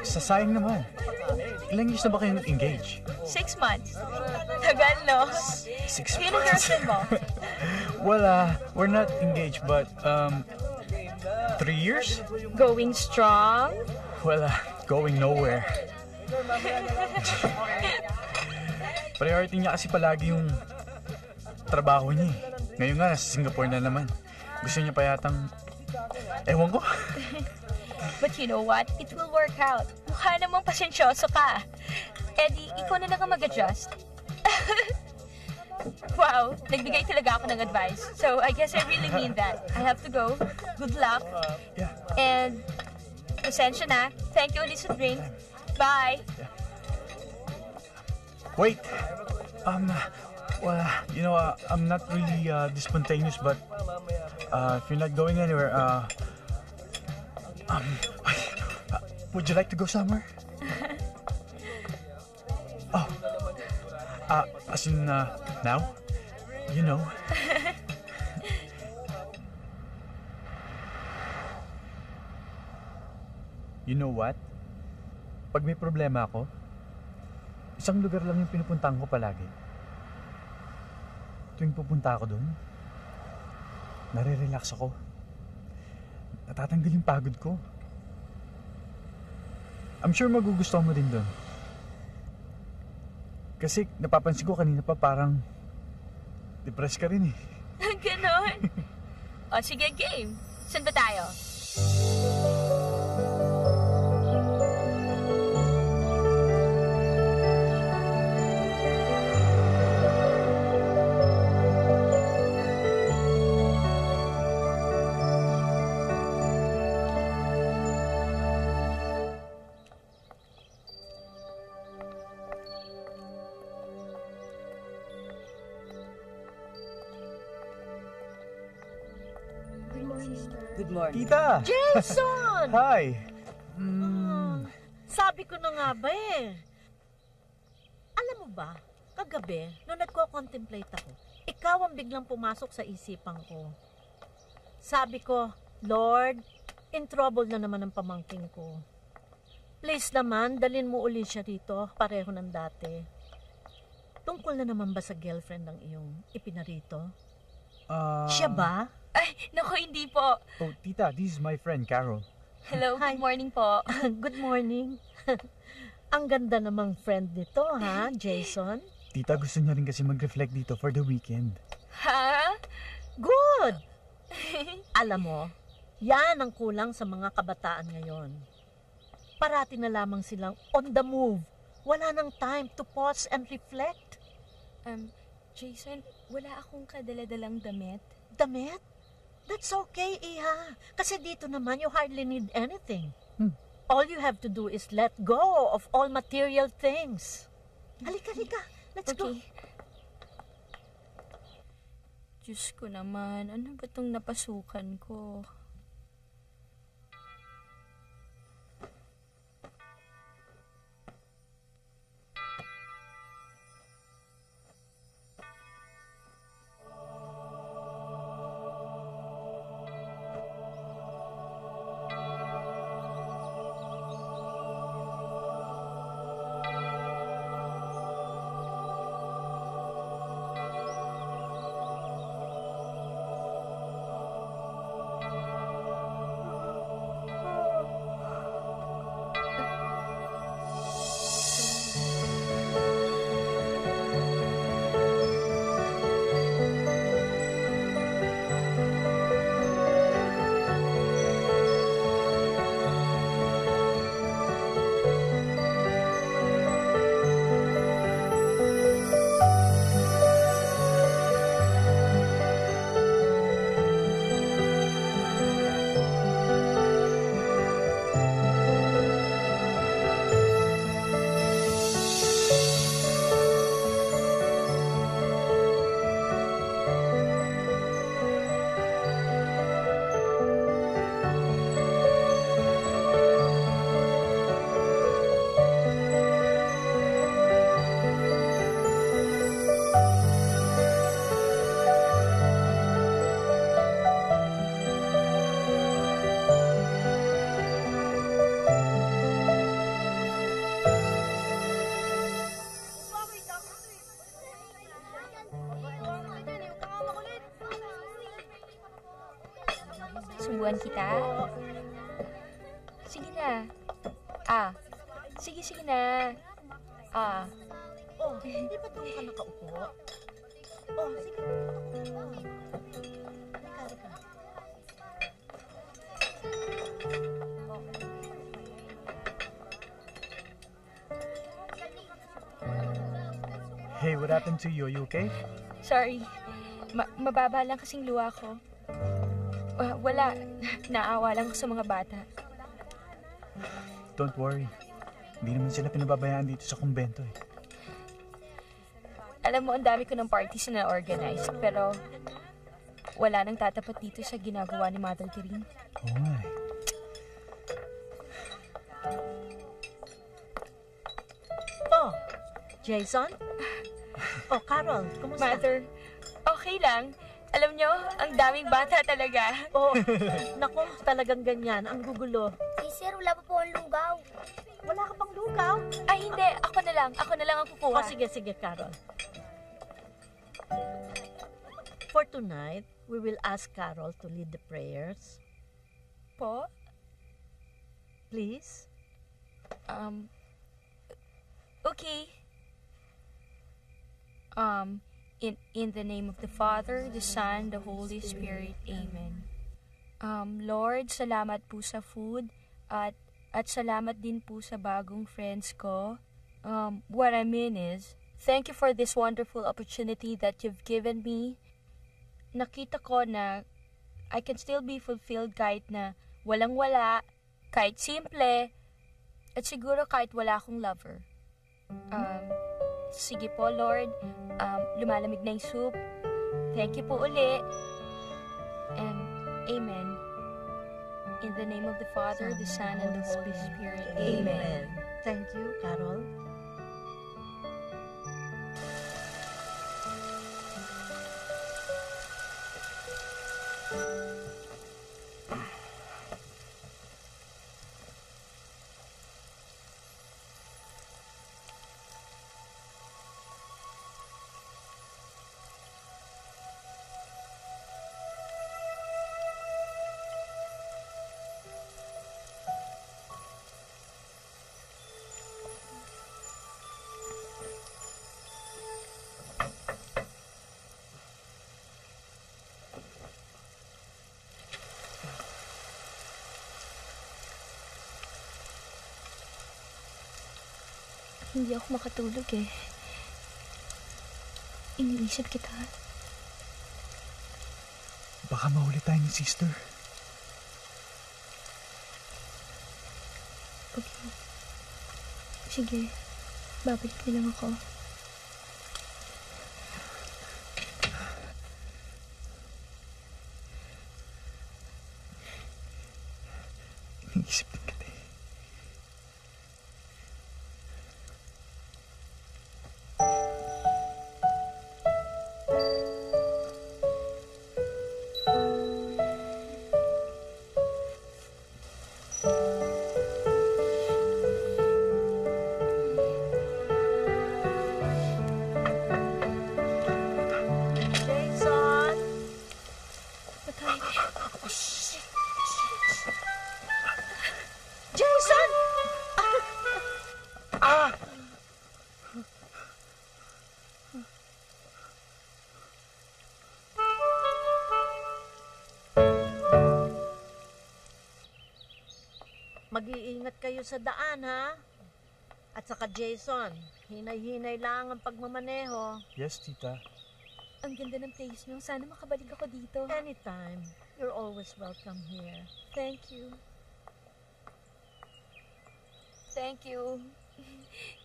[SPEAKER 8] Sayang naman. Ilang years na ba kayong engaged?
[SPEAKER 5] 6 months. Tagal, no?
[SPEAKER 8] 6
[SPEAKER 5] Sino girlfriend mo?
[SPEAKER 8] Well, we're not engaged, but 3 years?
[SPEAKER 5] Going strong?
[SPEAKER 8] Well, going nowhere. Priority niya kasi palagi yung trabaho niya eh. Ngayon nga, nasa Singapore na naman. Gusto niya pa yatang... Ewan ko.
[SPEAKER 5] But you know what? It will work out. Mukha namang pasensyoso ka. Eddie, ikaw na lang ang mag-adjust. Wow, nagbigay talaga ako ng advice. So I guess I really mean that. I have to go. Good luck.
[SPEAKER 8] Yeah.
[SPEAKER 5] And pasensya na. Thank you ulit sa drink. Bye.
[SPEAKER 8] Wait. Well, you know, I'm not really this spontaneous, but if you're not going anywhere, would you like to go somewhere? Oh, as in now? You know. You know what? Pag may problema ako, isang lugar lang yung pinupuntahan ko palagi. Tuwing pupunta ako doon, nare-relax ako. Natatanggal yung pagod ko. I'm sure magugustuhan mo din doon. Kasi napapansin ko kanina pa parang depressed ka rin eh.
[SPEAKER 5] Ganon. O sige, game. Saan ba tayo?
[SPEAKER 10] Good morning.
[SPEAKER 8] Tita!
[SPEAKER 14] Jason!
[SPEAKER 8] Hi!
[SPEAKER 14] Sabi ko na nga ba eh. Alam mo ba, kagabi, nung nagko-contemplate ako, ikaw ang biglang pumasok sa isipan ko. Sabi ko, Lord, in trouble na naman ang pamangking ko. Please naman, dalin mo uli siya dito, pareho ng dati. Tungkol na naman ba sa girlfriend ng iyong ipinarito? Siya ba?
[SPEAKER 5] Ay, naku, hindi po.
[SPEAKER 8] Oh, tita, this is my friend, Carol.
[SPEAKER 5] Hello, good morning po.
[SPEAKER 14] Good morning. Ang ganda namang friend nito, ha, Jason?
[SPEAKER 8] Tita, gusto niya rin kasi mag-reflect dito for the weekend.
[SPEAKER 5] Ha?
[SPEAKER 14] Good! Alam mo, yan ang kulang sa mga kabataan ngayon. Parati na lamang silang on the move. Wala nang time to pause and reflect.
[SPEAKER 5] Jason, wala akong kadala-dalang damit.
[SPEAKER 14] Damit? That's okay, Iha. Kasi dito naman, you hardly need anything. All you have to do is let go of all material things. Halika. Let's go.
[SPEAKER 5] Diyos ko naman, ano ba itong napasukan ko? Subuan kita? Sige na. Sige na.
[SPEAKER 14] Oh, hindi ba doon ka nakaupo? Oh, sige. Halika.
[SPEAKER 8] Hey, what happened to you? Are you okay?
[SPEAKER 5] Sorry. Mababa lang kasing luha ko. Wala. Naawa lang ko sa mga bata.
[SPEAKER 8] Don't worry. Hindi naman sila pinababayaan dito sa kumbento eh.
[SPEAKER 5] Alam mo, ang dami ko ng parties na organize, pero wala nang tatapat dito sa ginagawa ni Mother Green.
[SPEAKER 8] Oo nga eh.
[SPEAKER 14] Oh, Jason? Oh, Carol, kumusta?
[SPEAKER 5] Mother, okay lang. Alam nyo, ang daming bata talaga.
[SPEAKER 14] Oh, nako, talagang ganyan. Ang gugulo.
[SPEAKER 7] Sir, wala pa po ang lugaw.
[SPEAKER 14] Wala ka pang lugaw?
[SPEAKER 5] Ay, hindi. Ako na lang ang kukuha.
[SPEAKER 14] Oh, sige, Carol. For tonight, we will ask Carol to lead the prayers.
[SPEAKER 5] Po?
[SPEAKER 14] Please?
[SPEAKER 5] Okay. In the name of the Father, the Son, the Holy Spirit. Amen. Lord, salamat po sa food at salamat din po sa bagong friends ko. What I mean is, thank you for this wonderful opportunity that you've given me. Nakita ko na I can still be fulfilled kahit na walang-wala, kahit simple, at siguro kahit wala akong lover. Sige po, Lord. Lumalamig na yung soup. Thank you po uli. And amen. In the name of the Father, the Son, and the Holy Spirit. Amen.
[SPEAKER 14] Thank you, Carol.
[SPEAKER 1] Hindi ako makatulog eh. Iniisip kita.
[SPEAKER 8] Baka mahuli tayo ni sister.
[SPEAKER 1] Okay. Sige. Babalik na lang ako.
[SPEAKER 8] Iniisip din kita eh.
[SPEAKER 14] Jason!
[SPEAKER 1] Patay.
[SPEAKER 14] Jason! Mag-iingat kayo sa daan, ha? At saka Jason, hinay-hinay lang ang pagmamaneho.
[SPEAKER 8] Yes, tita.
[SPEAKER 1] Ang ganda ng place niyo. Sana makabalik ako dito.
[SPEAKER 14] Anytime. You're always welcome here.
[SPEAKER 1] Thank you. Thank you.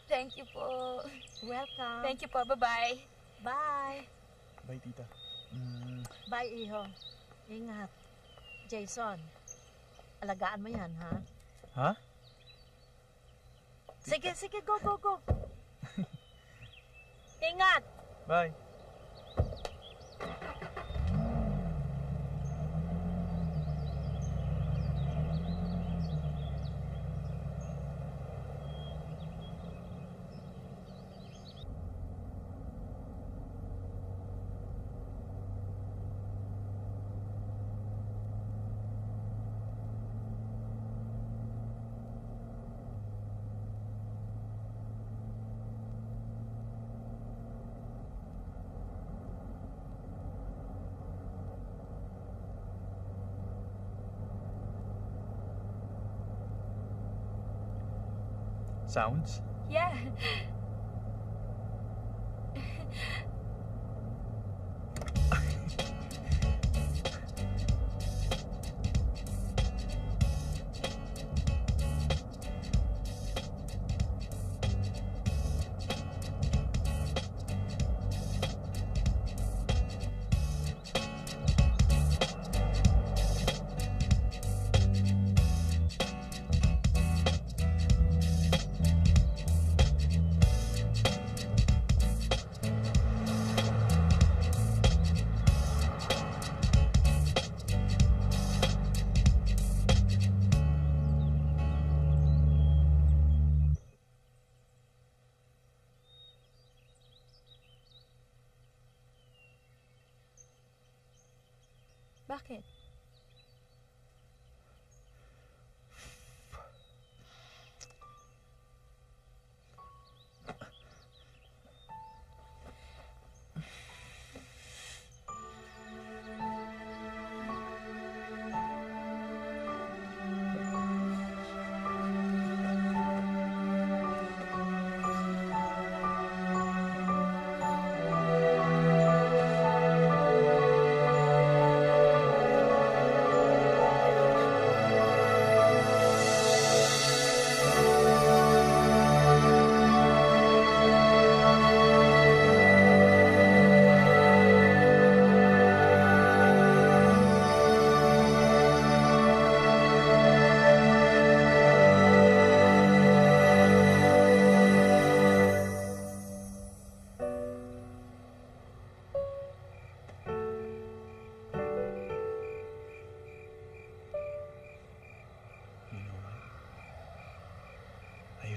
[SPEAKER 1] Thank you po.
[SPEAKER 14] Welcome.
[SPEAKER 1] Thank you po. Bye-bye.
[SPEAKER 14] Bye.
[SPEAKER 8] Bye, tita.
[SPEAKER 14] Bye, Iho. Ingat. Jason, alagaan mo yan, ha?
[SPEAKER 8] Ha?
[SPEAKER 14] Sige, sige. Go, go, go. Ingat.
[SPEAKER 8] Bye. Sounds?
[SPEAKER 1] Yeah. Bakit?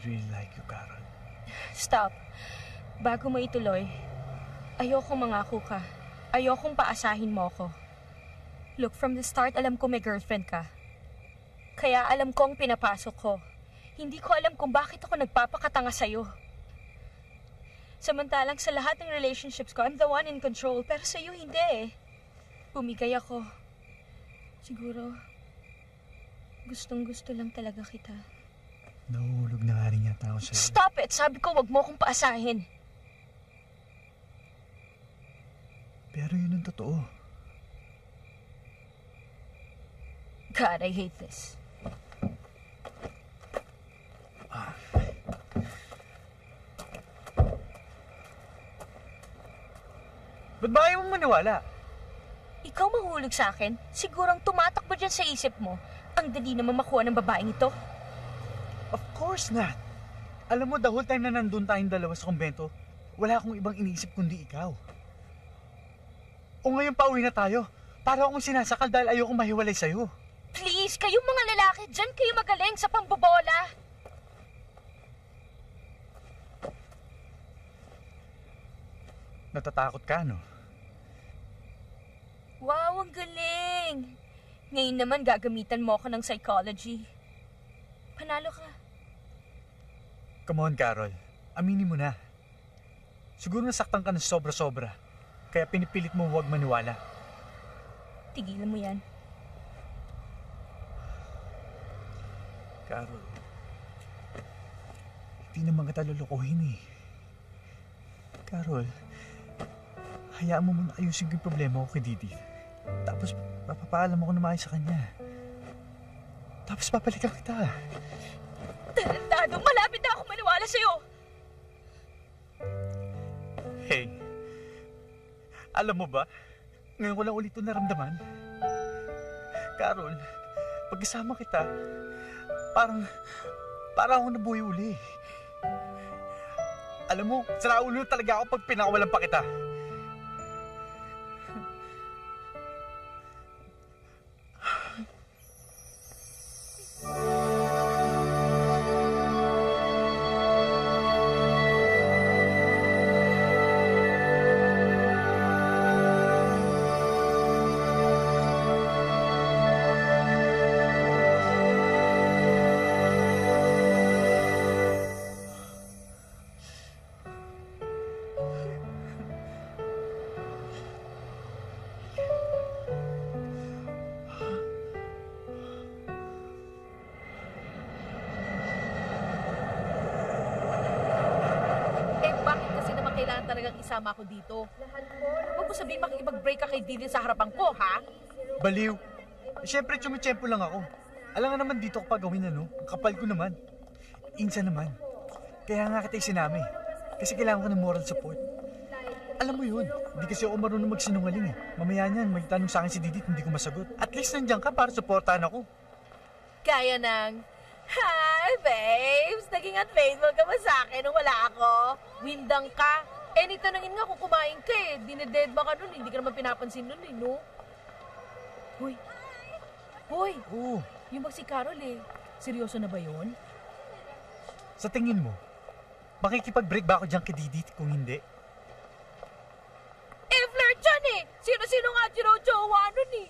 [SPEAKER 8] really like you, Carol.
[SPEAKER 5] Stop. Bago mo ituloy, ayokong mangako ka. Ayokong paasahin mo ko. Look, from the start, alam ko may girlfriend ka. Kaya alam ko ang pinapasok ko. Hindi ko alam kung bakit ako nagpapakatanga sa'yo. Samantalang sa lahat ng relationships ko, I'm the one in control. Pero sa'yo, hindi eh. Bumigay ako. Siguro, gustong-gusto lang talaga kita.
[SPEAKER 8] Nahulog na nga rin yata ako sa'yo.
[SPEAKER 5] Stop it! Sabi ko, wag mo akong paasahin.
[SPEAKER 8] Pero yun ang totoo.
[SPEAKER 5] God, I hate this.
[SPEAKER 8] Ba't ba ayaw mo maniwala?
[SPEAKER 5] Ikaw mahulog sa akin? Sigurang tumatakbo dyan sa isip mo. Ang dali naman makuha ng babaeng ito.
[SPEAKER 8] Of course not. Alam mo, the whole time na nandun tayong dalawa sa kumbento, wala akong ibang iniisip kundi ikaw. O ngayon pauwi na tayo. Para akong sinasakal dahil ayokong mahiwalay sa'yo.
[SPEAKER 5] Please, kayong mga lalaki, dyan kayo magaling sa pambobola.
[SPEAKER 8] Natatakot ka, no?
[SPEAKER 5] Wow, ang galing. Ngayon naman gagamitan mo ako ng psychology. Panalo ka.
[SPEAKER 8] Come on, Carol. Aminin mo na. Siguro nasaktan ka ng sobra-sobra. Kaya pinipilit mo huwag maniwala.
[SPEAKER 5] Tigilan mo yan.
[SPEAKER 8] Carol, hindi naman kita lulukuhin eh. Carol, hayaan mo muna ayusin ko yung problema ko kay Didi. Tapos papapaalam ako na maayos sa kanya. Tapos papalikan kita.
[SPEAKER 5] Tarantado, malapit na ako maniwala sa'yo.
[SPEAKER 8] Hey, alam mo ba, ngayon ko lang ulit ito naramdaman. Carol, pagkasama kita, parang ako nabuhay uli. Alam mo, saraulo talaga ako pag pinakawalan pa kita.
[SPEAKER 14] Talagang isama ko dito. Huwag mo sabihin makikipag-break ka kay Didi sa harapan ko, ha?
[SPEAKER 8] Baliw. Siyempre, tsumitsyempo lang ako. Alam nga naman dito ko pagawin ano. Ang kapal ko naman. Insa naman. Kaya nga kita isinami. Kasi kailangan ko ng moral support. Alam mo yun, hindi kasi ako marunong magsinungaling eh. Mamaya niyan, magtanong sa akin si Didi hindi ko masagot. At least nandiyan ka para supportahan ako.
[SPEAKER 14] Kaya ng, hi, babes! Naging unfaithful ka ba sa akin nung wala ako? Windang ka. Eh, nitanangin nga kung kumain ka eh. Dineded ba ka nun? Hindi ka naman pinapansin nun eh, no? Hoy. Hoy.
[SPEAKER 8] Oo.
[SPEAKER 14] Yung bang si Carol eh. Seryoso na ba yun?
[SPEAKER 8] Sa tingin mo, makikipag-break ba ako dyan kay Didi kung hindi?
[SPEAKER 14] Eh, flirt dyan eh! Sino-sino nga jowa nun eh?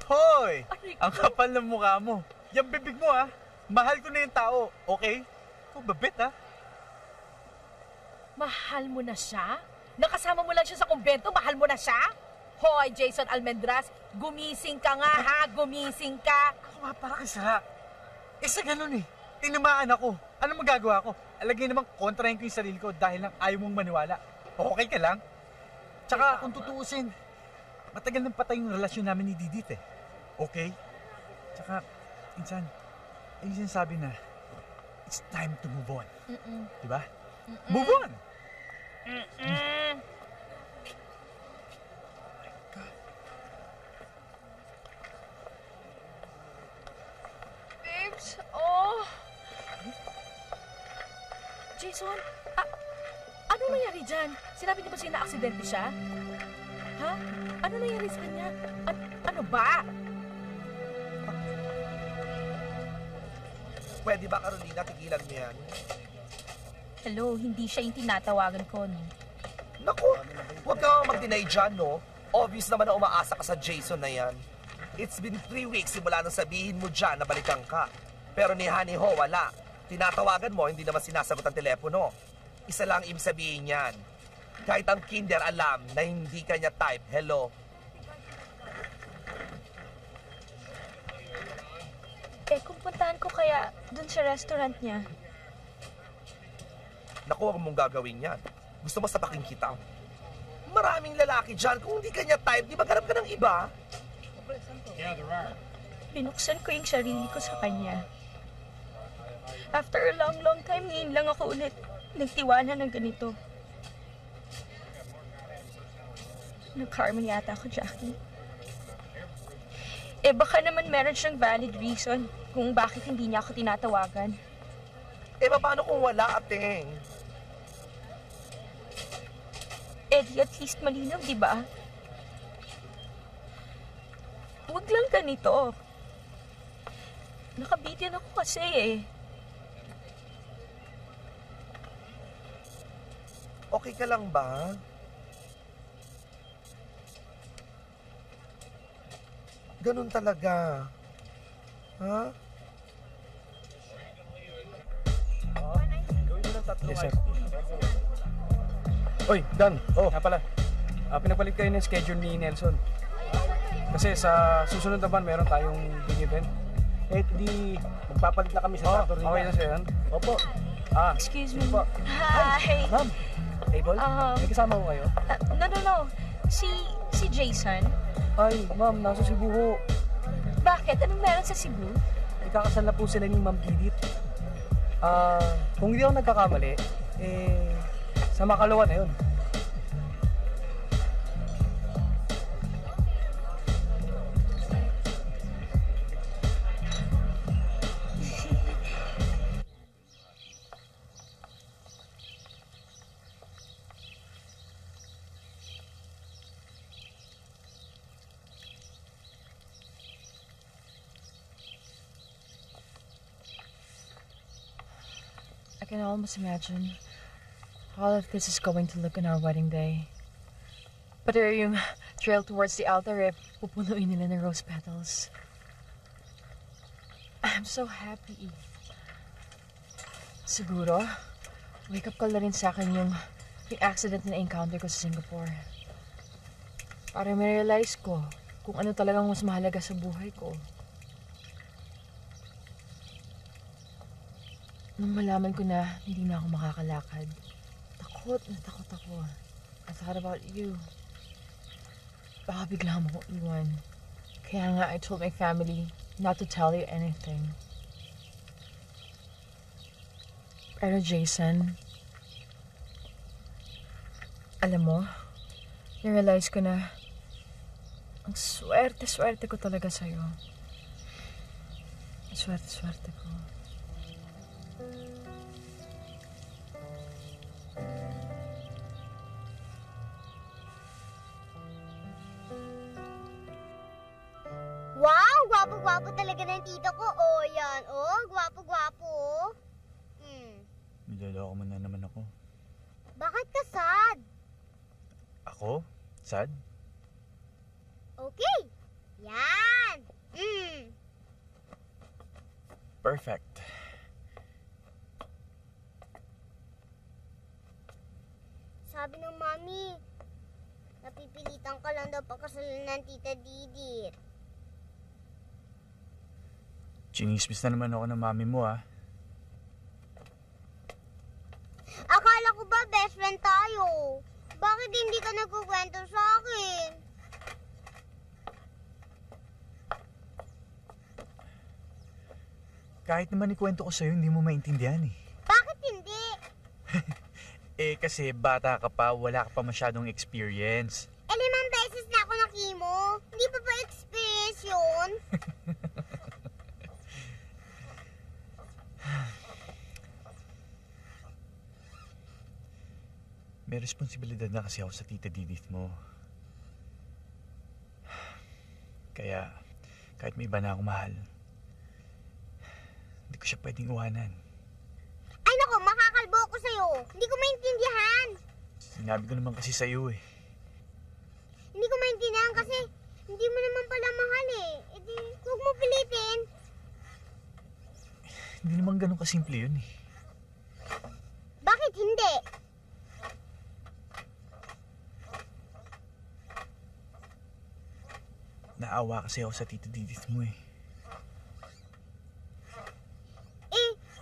[SPEAKER 8] Hoy! Ang kapal ng mukha mo. Yung bibig mo ha. Mahal ko na yung tao, okay? Ikaw babit ha.
[SPEAKER 14] Mahal mo na siya? Nakasama mo lang siya sa kumbento, mahal mo na siya? Hoy, Jason Almendras, gumising ka nga ha, gumising ka.
[SPEAKER 8] Ako nga para kay Sara. Eh sa ganun eh, tinamaan ako. Ano magagawa ko? Alagay namang kontrahin ko yung sarili ko dahil lang ayaw mong maniwala. Okay ka lang? Tsaka kung tutuusin, matagal nang patay yung relasyon namin ni Didit eh. Okay? Tsaka, insan, yung sinasabi na, it's time to move on. Diba? Move on!
[SPEAKER 5] Babes, oh!
[SPEAKER 14] Jason, ano nangyari dyan? Sinabi niyo ba siya na-aksidente siya? Ha? Ano nangyari sa kanya? Ano ba?
[SPEAKER 6] Pwede ba, Carolina, tigilan mo yan?
[SPEAKER 5] Hello, hindi siya yung tinatawagan ko, no?
[SPEAKER 6] Naku, huwag kang mag-deny dyan, no? Obvious naman na umaasa ka sa Jason na yan. It's been 3 weeks simula nang sabihin mo dyan na balikan ka. Pero ni Honey Ho, wala. Tinatawagan mo, hindi naman sinasagot ang telepono. Isa lang ibig sabihin yan. Kahit ang kinder alam na hindi kanya type, hello.
[SPEAKER 1] Kung puntahan ko kaya dun sa restaurant niya.
[SPEAKER 6] Naku, huwag mong gagawin yan. Gusto mo sapakin kita? Maraming lalaki dyan. Kung hindi kanya type, di ba ganap ka ng iba?
[SPEAKER 12] Yeah, there are.
[SPEAKER 1] Binuksan ko yung sarili ko sa kanya. After a long time, ngayon lang ako ulit nagtiwala ng ganito. Nag-karma yata ako, Jackie. Baka naman meron siyang valid reason kung bakit hindi niya ako tinatawagan.
[SPEAKER 6] Paano kung wala, ateng?
[SPEAKER 1] Di at least malinaw, di ba? Huwag lang ganito. Nakabitin ako kasi
[SPEAKER 6] Okay ka lang ba? Ganun talaga. Ha?
[SPEAKER 11] Yes, sir. Oy, Dan. Nga pala. Pinagpalit kayo ng schedule ni Nelson. Kasi sa susunod naman, meron tayong big event.
[SPEAKER 8] Di magpapalit na kami sa Saturday.
[SPEAKER 11] Okay na siya yan?
[SPEAKER 8] Opo.
[SPEAKER 1] Excuse me.
[SPEAKER 8] Po.
[SPEAKER 1] Hi.
[SPEAKER 8] Ma'am, Abel? May kasama ko kayo?
[SPEAKER 1] No. Si Jason.
[SPEAKER 8] Ay, ma'am, nasa Cebu ho.
[SPEAKER 1] Bakit? Anong meron sa Cebu?
[SPEAKER 8] Ikakasal na po sila ni Ma'am Didit. Kung hindi ako nagkakamali, sa Makalawa na yun.
[SPEAKER 15] I can almost imagine how all of this is going to look on our wedding day. Pati yung trail towards the altar, pupunuin nila ng rose petals. I'm so happy. Siguro, wake up call na rin sa akin yung accident na encounter ko sa Singapore. Para ma-realize ko kung ano talagang mas mahalaga sa buhay ko. Nung malaman ko na hindi na ako makakalakad, takot ako. I thought about you. Baka bigla mo ko iwan. Kaya nga, I told my family not to tell you anything. Pero Jason, alam mo, na-realize ko na ang swerte ko talaga sa'yo. Ang swerte ko.
[SPEAKER 7] Wow! Gwapo-gwapo talaga ng tito ko. Yan. Gwapo-gwapo.
[SPEAKER 16] Niloloko mo na naman ako.
[SPEAKER 7] Bakit ka sad?
[SPEAKER 16] Ako? Sad?
[SPEAKER 7] Okay. Yan.
[SPEAKER 16] Perfect.
[SPEAKER 7] Sabi ng mami, napipilitan ka lang daw pagkasalan ng tita Didit.
[SPEAKER 16] Chinismis na naman ako ng mami mo,
[SPEAKER 7] Akala ko ba best friend tayo? Bakit hindi ka nagkukwento sa akin?
[SPEAKER 16] Kahit naman ikwento ko sa'yo, hindi mo maintindihan
[SPEAKER 7] Bakit hindi?
[SPEAKER 16] Kasi bata ka pa, wala ka pa masyadong experience.
[SPEAKER 7] 5 beses na ako nakimo. Hindi pa experience yun?
[SPEAKER 16] May responsibilidad na kasi ako sa tita Didith mo. Kaya, kahit may iba na akong mahal, hindi Hindi ko siya pwedeng iwanan.
[SPEAKER 7] Ay nako, makakalbo ako sa'yo. Hindi ko maintindihan.
[SPEAKER 16] Sinabi ko naman kasi sa'yo eh.
[SPEAKER 7] Hindi ko maintindihan kasi hindi mo naman pala mahal eh. E di, huwag mo pilitin.
[SPEAKER 16] Hindi naman ganun kasimple yun eh.
[SPEAKER 7] Bakit hindi?
[SPEAKER 16] Naawa kasi ako sa tita Didith mo eh.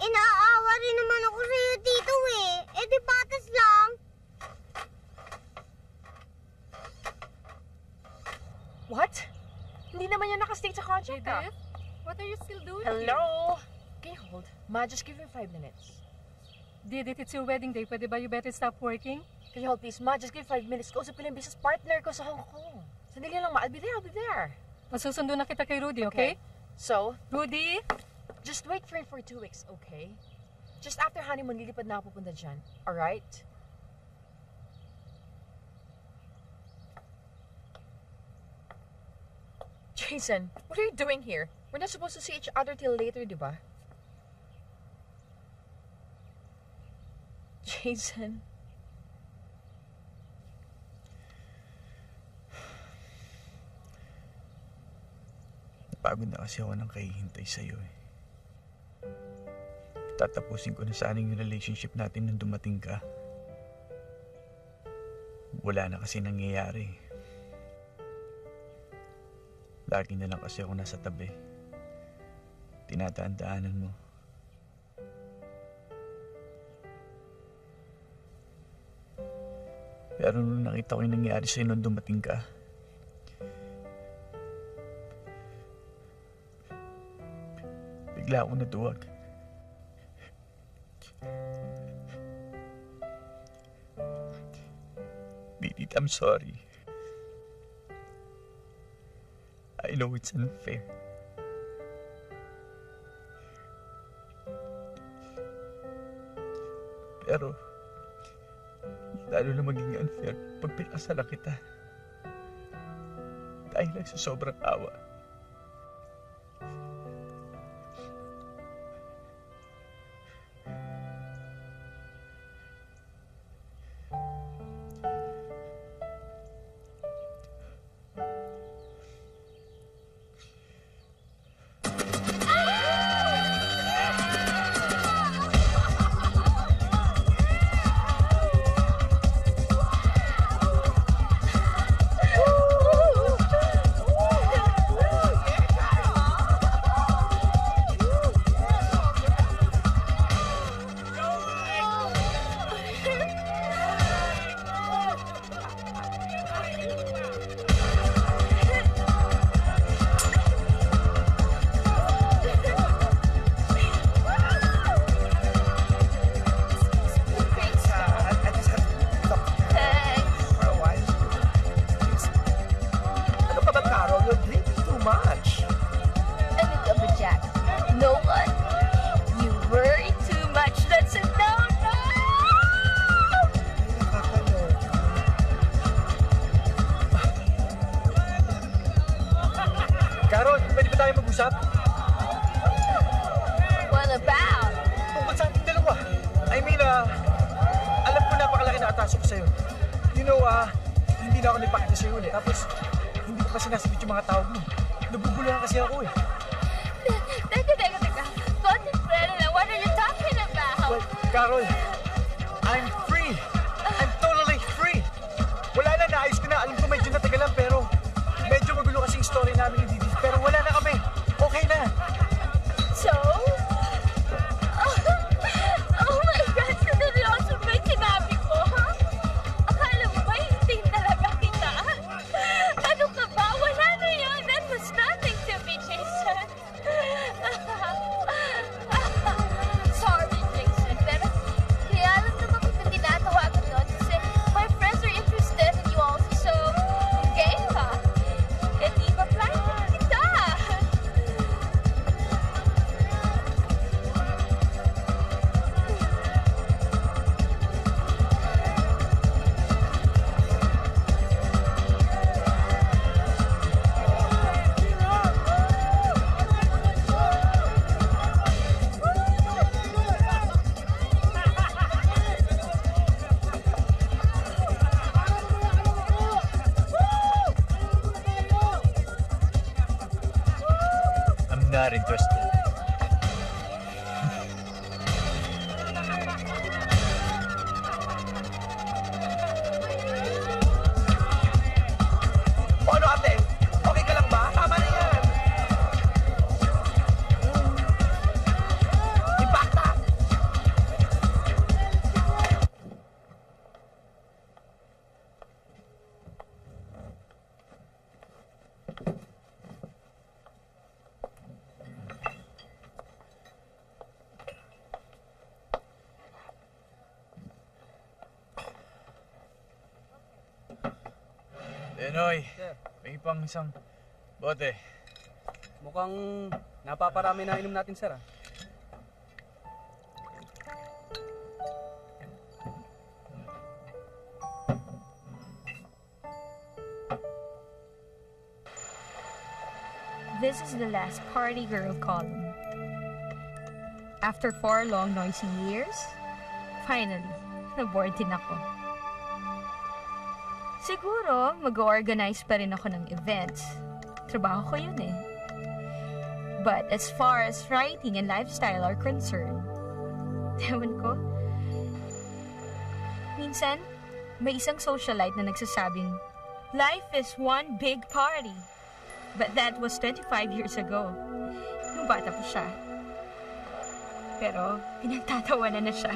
[SPEAKER 7] Inaawa rin naman ako sa'yo, Tito eh. E di patas lang.
[SPEAKER 13] What? Hindi naman yan nakastate sa contract.
[SPEAKER 15] Didith? What are you still doing
[SPEAKER 13] Hello?
[SPEAKER 15] Okay, hold. Ma, just give him 5 minutes.
[SPEAKER 17] Didith, it's your wedding day. Pwede ba you better stop working?
[SPEAKER 15] Can you hold please? Ma, just give 5 minutes. Kausap ko lang yung business partner ko sa Hong Kong. Sandali lang, Ma. I'll be there.
[SPEAKER 17] Masusundo na kita kay Rudy, okay?
[SPEAKER 15] So?
[SPEAKER 17] Rudy?
[SPEAKER 15] Just wait for him for 2 weeks, okay? Just after honeymoon, lilipad na ako pupunta dyan. Alright? Jason, what are you doing here? We're not supposed to see each other till later, di ba? Jason.
[SPEAKER 16] Napagod na kasi ako ng kahihintay sa'yo eh. Tatapusin ko na sana yung relationship natin nang dumating ka. Wala na kasi nangyayari. Lagi na lang kasi ako nasa tabi. Tinatandaanan mo. Pero nung nakita ko yung nangyari sa'yo nung dumating ka, bigla ako natuwag. Didit, I'm sorry. I know it's unfair. Pero, lalo na maging unfair pag pinakasalan kita. Dahil lang sa sobrang awa.
[SPEAKER 13] What about?
[SPEAKER 8] Tungkol sa ating dalawa. I mean, alam ko napakalaki na ataso ko sa'yo. You know, hindi na ako nagpakita sa'yo ulit. Tapos, hindi ko pa sinasagot yung mga tawag mo. Nabubuluhan kasi ako eh.
[SPEAKER 13] Teka. What are you talking about?
[SPEAKER 8] Well, Carol, I'm free. I'm totally free. Wala na, naayos ko na. Alam ko medyo natagalan, pero medyo magulo kasi yung story namin ni Didi. Pero wala na kami. Okay na.
[SPEAKER 13] So? Oh my God, seryoso ba yung sinabi ko, ha? Akala mo ba hindi talaga kita? Ano ka ba? Wala na yun. That was nothing to me, Jason. Sorry, Jason, pero
[SPEAKER 16] not interested.
[SPEAKER 6] Ano, ate? Okay ka lang ba? Tama na yan. Impacta!
[SPEAKER 16] Denoy, may pang isang bote.
[SPEAKER 11] Mukhang napaparami na inom natin, sir.
[SPEAKER 5] This is the last party girl calling. After 4 long noisy years, finally, na-bored din ako. Siguro, mag-organize pa rin ako ng events. Trabaho ko yun eh. But as far as writing and lifestyle are concerned, ewan ko. Minsan, may isang socialite na nagsasabing, life is one big party. But that was 25 years ago. Nung bata pa siya. Pero, pinagtatawanan na siya.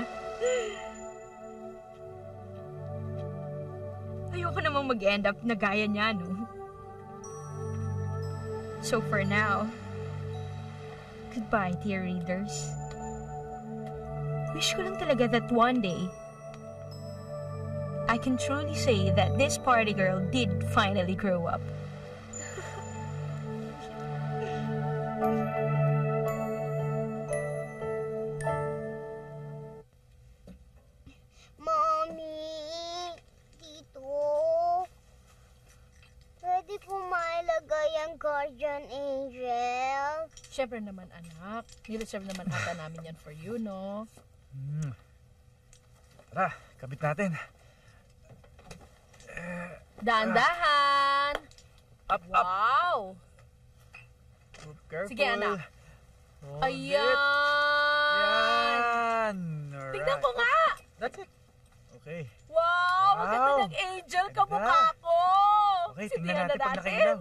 [SPEAKER 5] Ayoko namang mag-end up na gaya niya, no? So for now, goodbye, dear readers. Wish ko lang talaga that one day, I can truly say that this party girl did finally grow up.
[SPEAKER 7] Mommy, dito. Pwede po mailagay ang guardian angel?
[SPEAKER 14] Siyempre naman, anak. Nireserve naman ata namin yan for you, no?
[SPEAKER 16] Tara, kabit natin.
[SPEAKER 14] Dahan-dahan!
[SPEAKER 16] Up,
[SPEAKER 14] wow!
[SPEAKER 16] Careful.
[SPEAKER 14] Sige, anak.
[SPEAKER 16] Hold
[SPEAKER 14] Ayan!
[SPEAKER 16] Yan! Alright.
[SPEAKER 14] Tignan ko nga!
[SPEAKER 16] That's it. Okay.
[SPEAKER 14] Wow! Ang ganda ng angel kamukha ko!
[SPEAKER 16] Okay, tingnan
[SPEAKER 14] Sindihan
[SPEAKER 16] natin
[SPEAKER 14] na
[SPEAKER 16] pag nakailaw.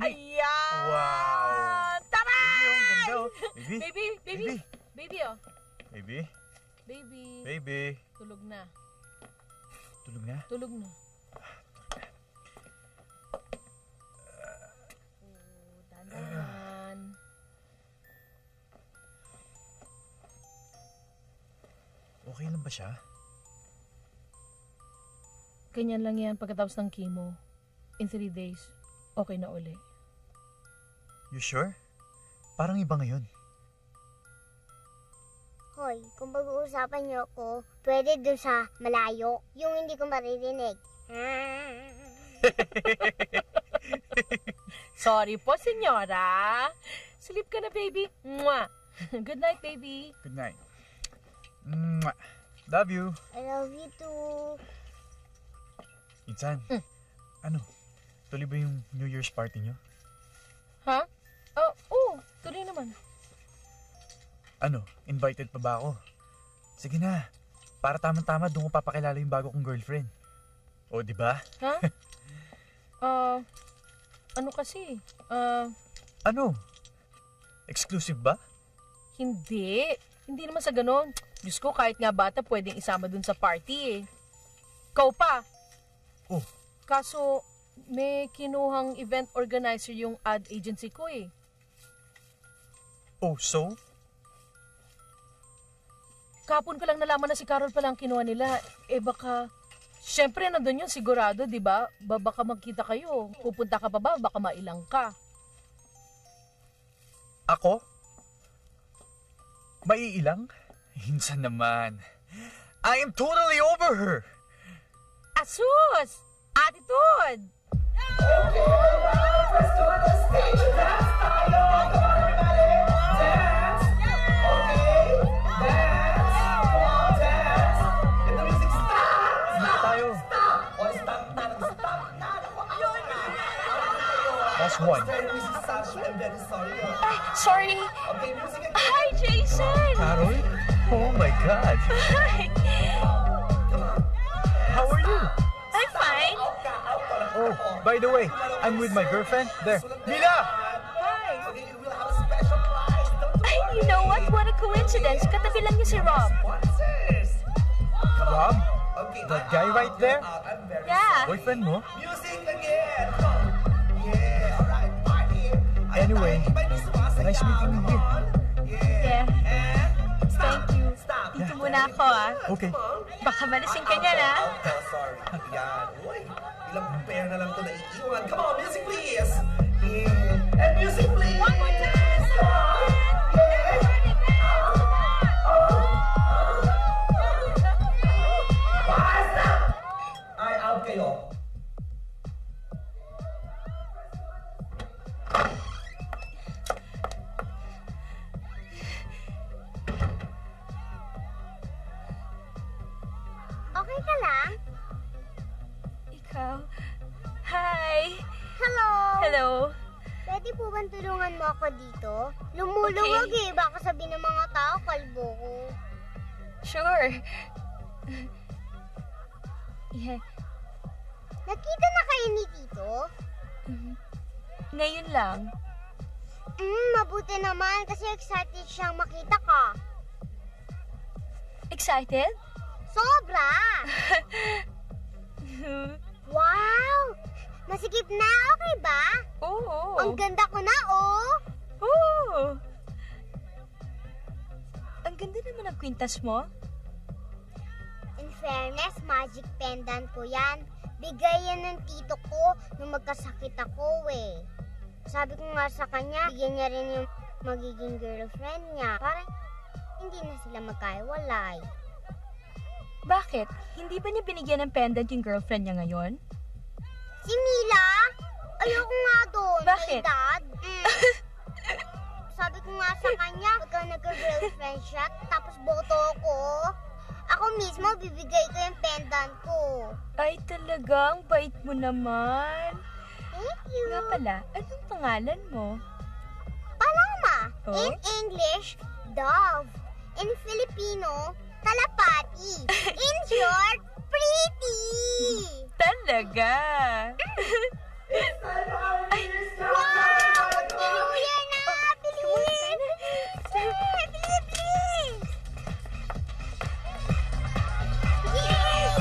[SPEAKER 14] Ayan!
[SPEAKER 16] Wow!
[SPEAKER 14] Tara!
[SPEAKER 16] Ganda, oh. Baby.
[SPEAKER 14] Baby, baby. Baby, oh.
[SPEAKER 16] Baby.
[SPEAKER 14] Baby.
[SPEAKER 16] Baby.
[SPEAKER 14] Tulog na.
[SPEAKER 16] Tulog na?
[SPEAKER 14] Tulog na. Dahan.
[SPEAKER 16] Okay lang ba siya?
[SPEAKER 14] Ganyan lang yan pagkatapos ng chemo. In 3 days, okay na uli.
[SPEAKER 16] You sure? Parang iba ngayon.
[SPEAKER 7] Hoy, kung pag-uusapan niyo ako, pwede dun sa malayo, yung hindi ko maririnig.
[SPEAKER 14] Sorry po, senyora. Sleep ka na, baby. Mwah. Good night, baby.
[SPEAKER 16] Good night. Mwah. Love you.
[SPEAKER 7] I love you too.
[SPEAKER 16] Insan, ano? Tuloy ba yung New Year's party nyo?
[SPEAKER 14] Ha? Oo. Tuloy naman.
[SPEAKER 16] Ano? Invited pa ba ako? Sige na. Para tama-tama doon ko papakilala yung bago kong girlfriend. O, di ba?
[SPEAKER 14] Ha? Ano kasi?
[SPEAKER 16] Ano? Exclusive ba?
[SPEAKER 14] Hindi. Hindi naman sa ganon. Diyos ko, kahit nga bata, pwedeng isama dun sa party eh. Ikaw pa.
[SPEAKER 16] Oh.
[SPEAKER 14] Kaso, may kinuhang event organizer yung ad agency ko eh.
[SPEAKER 16] Oh, so?
[SPEAKER 14] Kapon ko lang nalaman na si Carol palang kinuha nila. Eh baka, syempre nandun yun sigurado, di ba? Baka magkita kayo. Pupunta ka pa ba? Baka mailang ka.
[SPEAKER 16] Ako? Maiilang? Hinsan naman. I am totally over her!
[SPEAKER 14] Asus! Attitude!
[SPEAKER 16] Last one.
[SPEAKER 6] gosh, I'm very sorry.
[SPEAKER 1] Ay, sorry.
[SPEAKER 6] Okay, music again.
[SPEAKER 1] Hi, Jason!
[SPEAKER 16] Carol? Oh my God!
[SPEAKER 1] Hi!
[SPEAKER 16] How are you?
[SPEAKER 1] I'm fine.
[SPEAKER 16] Oh, by the way, I'm with my girlfriend. There. Mila!
[SPEAKER 1] Hi! Ay, you know what? What a coincidence. Katabi lang niya si Rob.
[SPEAKER 16] Rob? That guy right there?
[SPEAKER 1] Yeah.
[SPEAKER 16] Boyfriend mo?
[SPEAKER 6] Music again. Yeah, alright, party.
[SPEAKER 16] Anyway, nice meeting you here.
[SPEAKER 1] Yeah. Thank you. Dito muna ako, ah.
[SPEAKER 16] Okay.
[SPEAKER 1] Baka malasing ka niyan, ah.
[SPEAKER 6] Oh, sorry. Yan. Uy, ilang pair na lang ito naiiwan. Come on, music please. Yeah. And music please. One more time. Ay, out kayo.
[SPEAKER 7] Okay ka lang?
[SPEAKER 1] Ikaw? Hi!
[SPEAKER 7] Hello!
[SPEAKER 1] Hello!
[SPEAKER 7] Pwede po bang tulungan mo ako dito? Lumuluwag
[SPEAKER 1] Okay.
[SPEAKER 7] Baka sabihin ng mga tao, kalbo ko.
[SPEAKER 1] Sure. Yeah.
[SPEAKER 7] Nakita na kayo ni Tito?
[SPEAKER 1] Ngayon lang.
[SPEAKER 7] Mabuti naman kasi excited siyang makita ka.
[SPEAKER 1] Excited?
[SPEAKER 7] Sobra! Wow! Masikip na, okay ba?
[SPEAKER 1] Oo.
[SPEAKER 7] Ang ganda ko na, oh!
[SPEAKER 1] Oo! Ang ganda naman ang kwintas mo.
[SPEAKER 7] In fairness, magic pendant ko yan. Bigay yan ng tito ko nung magkasakit ako, eh. Sabi ko nga sa kanya, bigyan niya rin yung magiging girlfriend niya. Para hindi na sila magkahiwalay.
[SPEAKER 1] Bakit? Hindi ba niya binigyan ng pendant yung girlfriend niya ngayon?
[SPEAKER 7] Si Mila? Ayoko nga doon.
[SPEAKER 1] Bakit?
[SPEAKER 7] Kay Dad. Sabi ko nga sa kanya, pagka nagka-girlfriend siya, tapos boto ko, ako mismo bibigay ko yung pendant ko.
[SPEAKER 1] Ay, talagang bait mo naman.
[SPEAKER 7] Thank you.
[SPEAKER 1] Nga pala, anong pangalan mo?
[SPEAKER 7] Paloma.
[SPEAKER 1] Oh?
[SPEAKER 7] In English, dove. In Filipino, kalapati. In short, pretty.
[SPEAKER 1] Talaga?
[SPEAKER 7] Ay, wow! New Year na! Bilis! Bilis, bilis! Yes!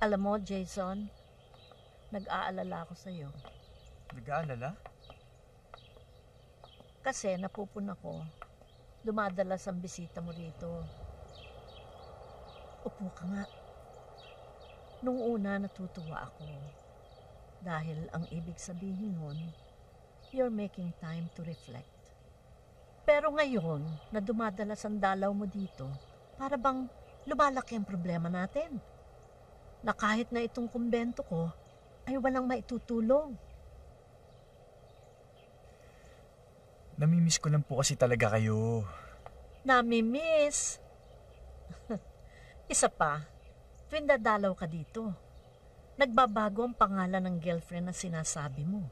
[SPEAKER 14] Alam mo, Jason, nag-aalala ako sa'yo.
[SPEAKER 16] Nag-aalala?
[SPEAKER 14] Kasi napupuna ko, dumadalas ang bisita mo rito. Upo ka nga. Nung una, natutuwa ako. Dahil ang ibig sabihin nun, you're making time to reflect. Pero ngayon, na dumadalas ang dalaw mo dito, para bang lumalaki ang problema natin. Na kahit na itong kumbento ko, ay walang maitutulong.
[SPEAKER 16] Namimiss ko lang po kasi talaga kayo.
[SPEAKER 14] Namimiss? Isa pa, tuwing dadalaw ka dito, nagbabago ang pangalan ng girlfriend na sinasabi mo.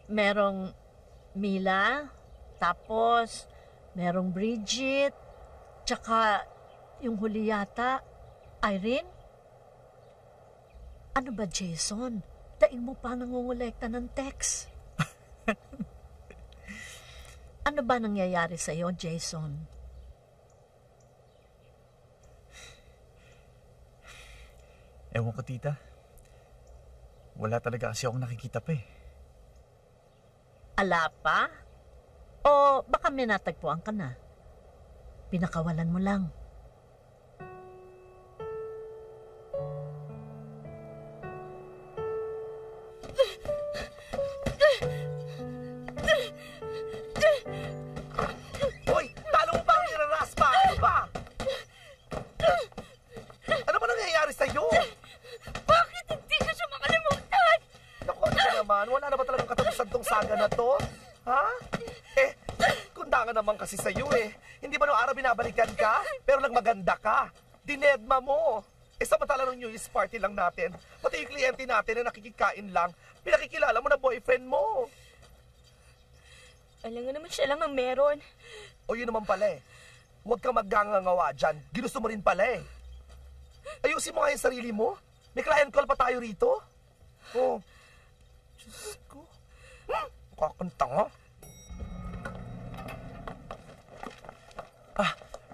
[SPEAKER 14] Merong Mila, tapos merong Bridget, tsaka yung huli yata, Irene? Ano ba, Jason? Daig mo pa nangungulekta ng text. Ano ba nangyayari sa'yo, Jason?
[SPEAKER 16] Ewan ko, tita. Wala talaga kasi akong nakikita pa eh.
[SPEAKER 14] Ala pa? O baka may natagpuan ka na? Pinakawalan mo lang.
[SPEAKER 6] Hoy! Talo mo ba ang niraraspa? Ano ba? Ano ba nangyayari sa'yo?
[SPEAKER 13] Bakit hindi ko siya makalimutan?
[SPEAKER 6] Naku, ano ba naman? Wala na ba talagang katapusan tong saga na to? Ha? Eh, kundangan naman kasi sa'yo eh. Hindi ba noong araw binabalikan ka? Pero nagmaganda ka. Dinedma mo. Eh, samantala nung New Year's party lang natin, pati yung kliyente natin na nakikikain lang, pinakikilala mo na boyfriend mo.
[SPEAKER 13] Alam nga naman siya lang ang meron.
[SPEAKER 6] O yun naman pala eh. Huwag kang maggangangawa dyan. Ginusto mo rin pala eh. Ayusin mo nga yung sarili mo. May client call pa tayo rito. Oh. Diyos ko. Kakanta nga.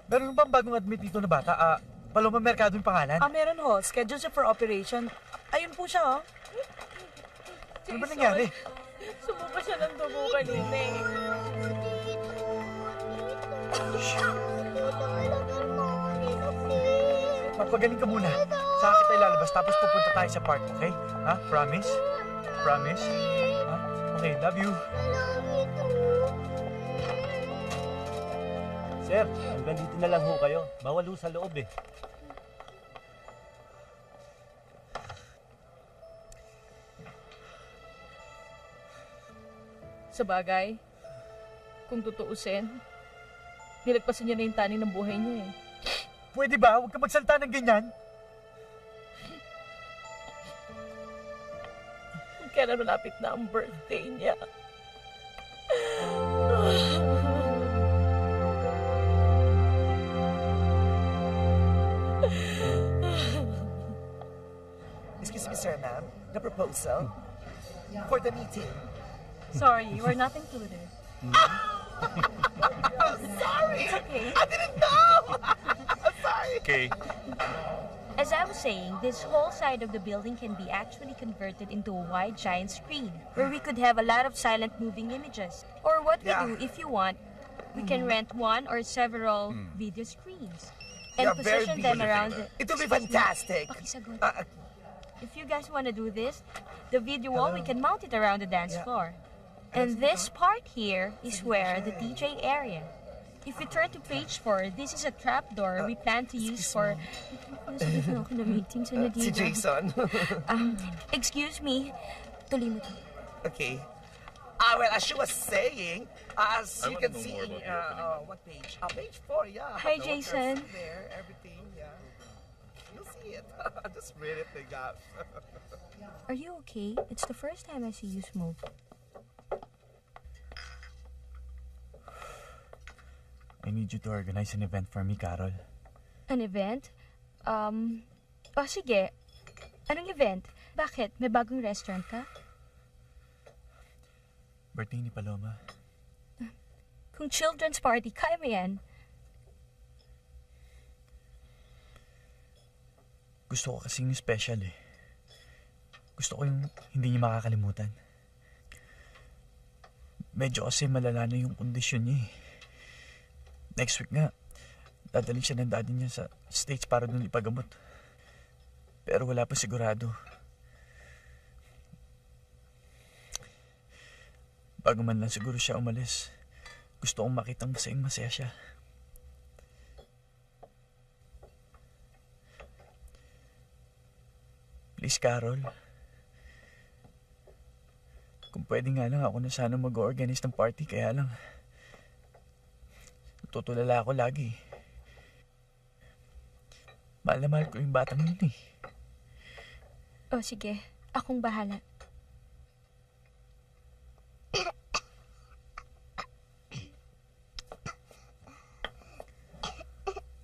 [SPEAKER 8] Meron bang bagong admit dito na bata? Paloma Mercado yung pangalan?
[SPEAKER 10] Meron ho. Schedule siya for operation. Ayun po siya, oh.
[SPEAKER 8] Ano ba nangyari?
[SPEAKER 13] Sumuka siya ng dugo kanina eh.
[SPEAKER 8] Magpagaling ka muna. Saka kita ilalabas tapos pupunta tayo sa park, okay? Ha? Promise? Promise? Ha? Okay, love you.
[SPEAKER 18] Sir, hanggang dito na lang ho kayo. Bawal ho sa loob eh.
[SPEAKER 5] Sa bagay, kung tutuusin, nilagpasan niya na yung taning ng buhay niya eh.
[SPEAKER 8] Pwede ba? Huwag ka magsalita ng ganyan.
[SPEAKER 5] Kaya malapit na ang birthday niya.
[SPEAKER 6] Excuse me, sir, ma'am. The proposal for the meeting.
[SPEAKER 5] Sorry, we're not included.
[SPEAKER 6] I'm sorry.
[SPEAKER 5] It's okay.
[SPEAKER 6] I didn't know. I'm sorry.
[SPEAKER 12] Okay.
[SPEAKER 1] As I was saying, this whole side of the building can be actually converted into a wide giant screen where we could have a lot of silent moving images. Or what we do, if you want, we can rent one or several video screens and position them around the...
[SPEAKER 6] It will be fantastic.
[SPEAKER 1] If you guys want to do this, the video wall, we can mount it around the dance floor. And this part here is where the DJ area. If we turn to page 4, this is a trapdoor we plan to use for...
[SPEAKER 6] Si Jason.
[SPEAKER 1] Excuse me. Tuloy mo to.
[SPEAKER 6] Okay. Well, as she was saying, as you can see in what page? Page 4, yeah.
[SPEAKER 1] Hi,
[SPEAKER 6] The
[SPEAKER 1] Jason.
[SPEAKER 6] workers There, everything, yeah. You'll see it. Just read it, they got.
[SPEAKER 1] Are you okay? It's the first time I see you smoke.
[SPEAKER 16] I need you to organize an event for me, Carol.
[SPEAKER 1] An event? Sige. Anong event? Bakit? May bagong restaurant ka?
[SPEAKER 16] Birthday ni Paloma.
[SPEAKER 1] Kung children's party, kaya mo yan.
[SPEAKER 16] Gusto ko kasing special eh. Gusto ko yung hindi niya makakalimutan. Medyo kasi malala na yung kondisyon niya eh. Next week nga, dadalhin siya ng daddy niya sa States para dun ipagamot. Pero wala pa sigurado. Bago man lang siguro siya umalis, gusto kong makitang masaya siya. Please, Carol. Kung pwede nga lang ako na sana mag-organize ng party, kaya lang tutulala ako lagi. Mahal na mahal ko yung batang yun eh.
[SPEAKER 1] O sige, akong bahala.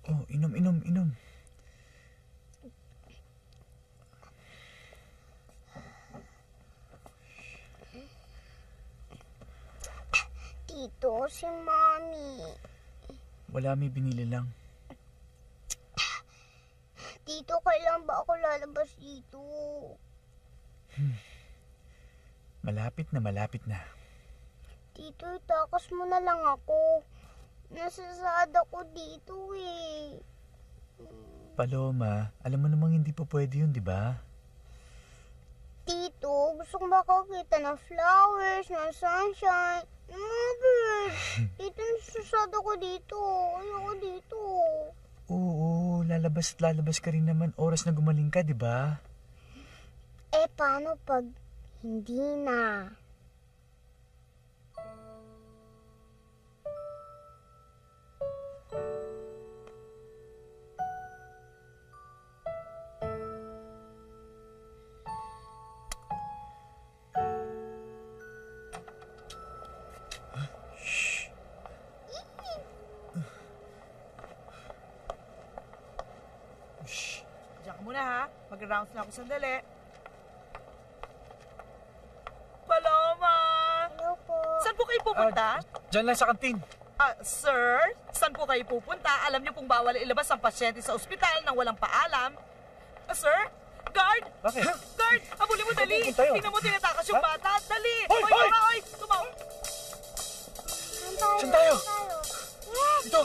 [SPEAKER 16] Oh, inom.
[SPEAKER 7] Tito, si Mommy.
[SPEAKER 16] Wala, may binili lang.
[SPEAKER 7] Tito, kailan ba ako lalabas dito?
[SPEAKER 16] Malapit na.
[SPEAKER 7] Tito, itakas mo na lang ako. Nasasad ako dito eh.
[SPEAKER 16] Paloma, alam mo namang hindi pa pwede yun, di ba?
[SPEAKER 7] Tito, gusto ko makakita ng flowers, ng sunshine, ng mga birds. Tito, nasasad ako dito. Ayoko dito.
[SPEAKER 16] Oo, lalabas ka rin naman oras na gumaling ka, di ba?
[SPEAKER 7] Eh, paano pag hindi na?
[SPEAKER 10] Diyan ka muna ha. Mag-rounds na ako sandali. Paloma!
[SPEAKER 7] Hello po.
[SPEAKER 10] Saan po kayo pupunta?
[SPEAKER 8] Diyan lang sa kantin.
[SPEAKER 10] Sir, saan po kayo pupunta? Alam niyo pong bawal ilabas ang pasyente sa ospital nang walang paalam. Sir? Guard!
[SPEAKER 8] Bakit?
[SPEAKER 10] Guard! Habulin mo, dali!
[SPEAKER 8] Saan tayo?
[SPEAKER 10] Tingnan mo, tinatakas yung bata. Dali!
[SPEAKER 8] Hoy!
[SPEAKER 10] Hoy! Tumaw!
[SPEAKER 8] Saan tayo? Ito!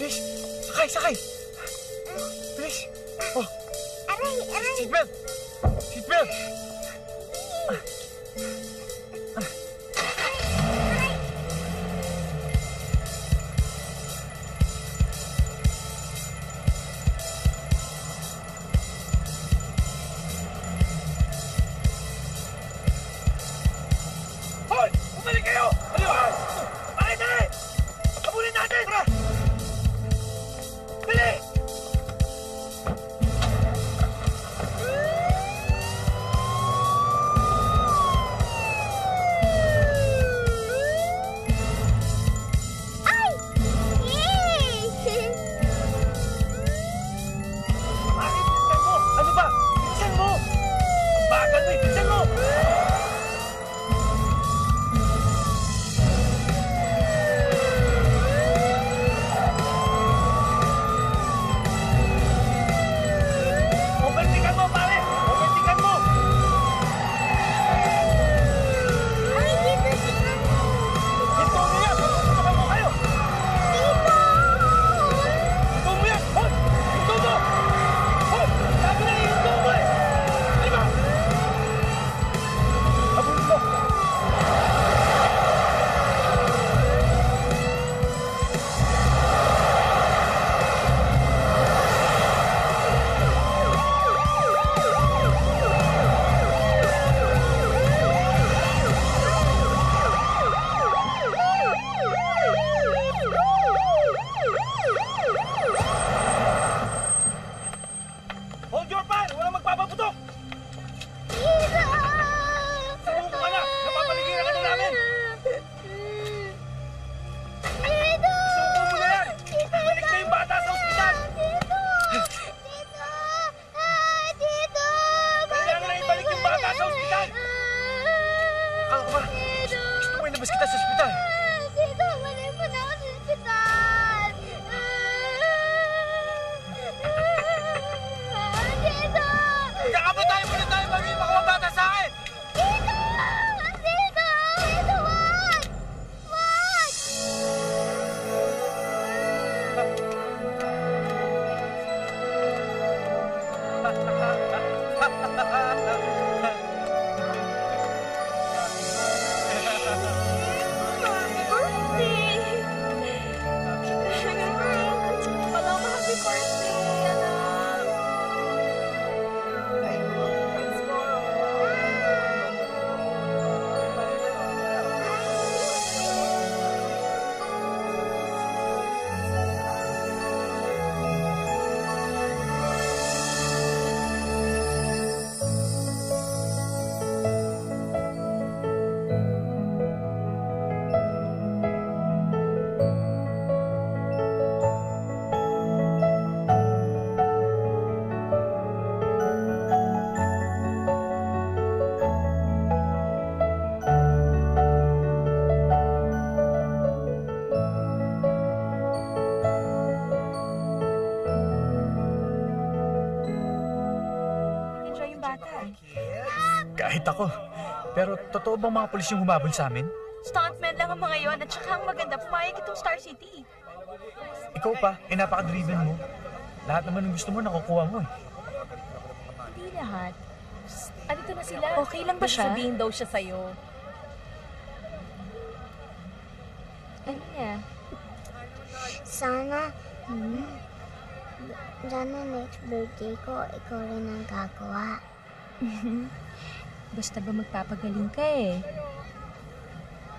[SPEAKER 8] Bilis! Sakay! Bilis! Oh!
[SPEAKER 7] Aray!
[SPEAKER 8] Seatbelt! Seatbelt! Hoy! Bumalik kayo! Ano? Dali! Habulin natin! Tara! Dali!
[SPEAKER 7] Ay! Yay!
[SPEAKER 8] Bakit? Bilisan mo! Ano ba? Bilisan mo! Ang bagal mo eh! Bilisan mo! Overtikan mo, pare! Overtikan mo!
[SPEAKER 7] Ay, dito sila mo.
[SPEAKER 8] Hinto mo yan! Hinto mo kayo! Hinto mo yan! Hoy! Hinto mo! Hoy! Sabi na hinto mo eh! Halika! Habulin mo! Hold your fire! Walang magpapaputok! Sumuko ka na! Napapaligiran ka na namin! Sumuko mo na yan! Balik na yung bata sa ospital! Kailangan na ibalik yung bata sa ospital! Akala ko ba? Gusto mo ilabas kita sa ospital?
[SPEAKER 7] Tito, wala mo na ako sa ospital. Tito!
[SPEAKER 8] Magkakapatay muna tayo bago yung mga bata sa akin!
[SPEAKER 7] Tito! Tito! Tito, wag! Wag!
[SPEAKER 16] nakita ko. Pero totoo bang mga pulis yung humabol sa amin?
[SPEAKER 5] Stuntman lang ang mga yon at saka ang maganda, pumayag itong Star City.
[SPEAKER 16] Ikaw pa, napaka-driven mo. Lahat naman ng gusto mo, nakukuha mo eh.
[SPEAKER 5] Hindi lahat.
[SPEAKER 17] Andito na sila.
[SPEAKER 5] Okay lang ba siya?
[SPEAKER 17] Sabihin daw siya sa'yo.
[SPEAKER 5] Ano niya?
[SPEAKER 7] Sana next birthday ko, ikaw rin ang gagawa.
[SPEAKER 1] Basta ba magpapagaling ka eh?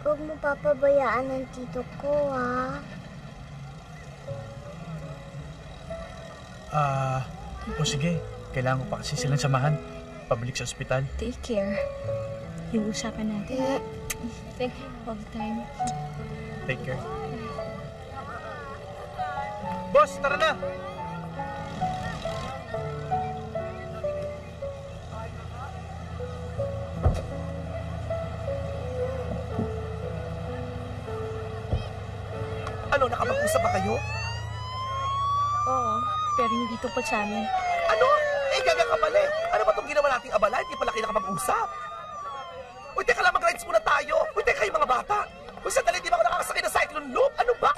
[SPEAKER 7] Huwag mo papabayaan ang tito ko, ha?
[SPEAKER 16] O sige. Kailangan ko pa kasi silang samahan. Pabalik sa ospital.
[SPEAKER 1] Take care. Yung usapan natin. Thank you all the time.
[SPEAKER 16] Take care. Boss, tara na!
[SPEAKER 6] Ano, nakapag-usap ba kayo?
[SPEAKER 5] Oo, pero hindi tungkol sa amin.
[SPEAKER 6] Ano? Gaga ka pala eh. Ano ba itong ginawa nating abala? Hindi pala kayo nakapag-usap. Uy, teka lang, mag-rides muna tayo. Uy, teka kayo mga bata. Uy, sandali, di ba ako nakakasakay ng cyclone loop? Ano ba?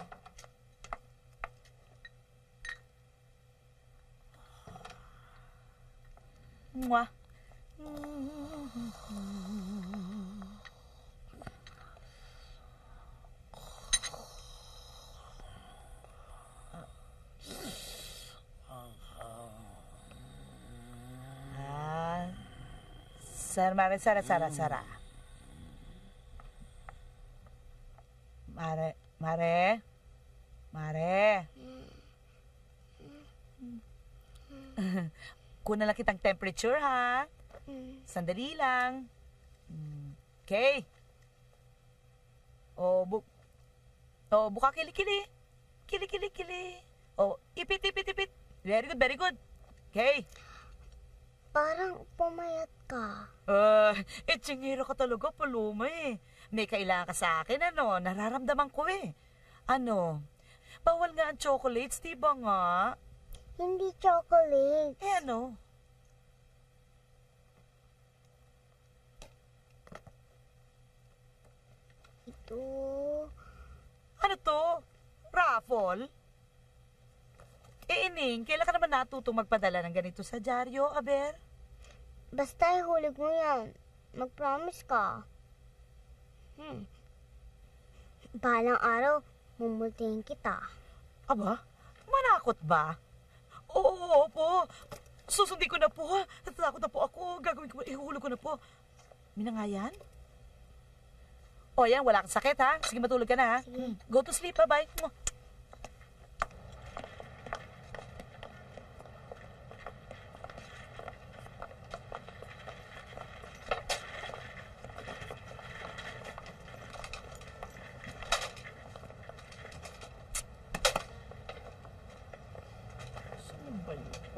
[SPEAKER 5] Mwah.
[SPEAKER 10] Sara. Mare. Kunan lang kitang temperature, ha? Sandali lang. Okay. Buka kili-kili. Kili-kili-kili. Ipit. Very good. Okay.
[SPEAKER 7] Parang pumayat ka.
[SPEAKER 10] Tsingiro ka talaga, Paloma eh. May kailangan ka sa akin, ano? Nararamdaman ko eh. Ano? Bawal nga ang chocolates, di ba nga?
[SPEAKER 7] Hindi chocolate.
[SPEAKER 10] Ano?
[SPEAKER 7] Ito.
[SPEAKER 10] Ano to? Raffle? Ining, kailan ka naman natutong magpadala ng ganito sa dyaryo, Aber?
[SPEAKER 7] Basta ihulog mo yan. Mag-promise ka. Balang araw, mumultihin kita.
[SPEAKER 10] Aba? Manakot ba? Oo po. Susundin ko na po. Natatakot na po ako. Gagawin ko, ihulog ko na po. Minangayan? O yan, wala kang sakit ha. Sige, matulog ka na ha. Go to sleep, bye-bye.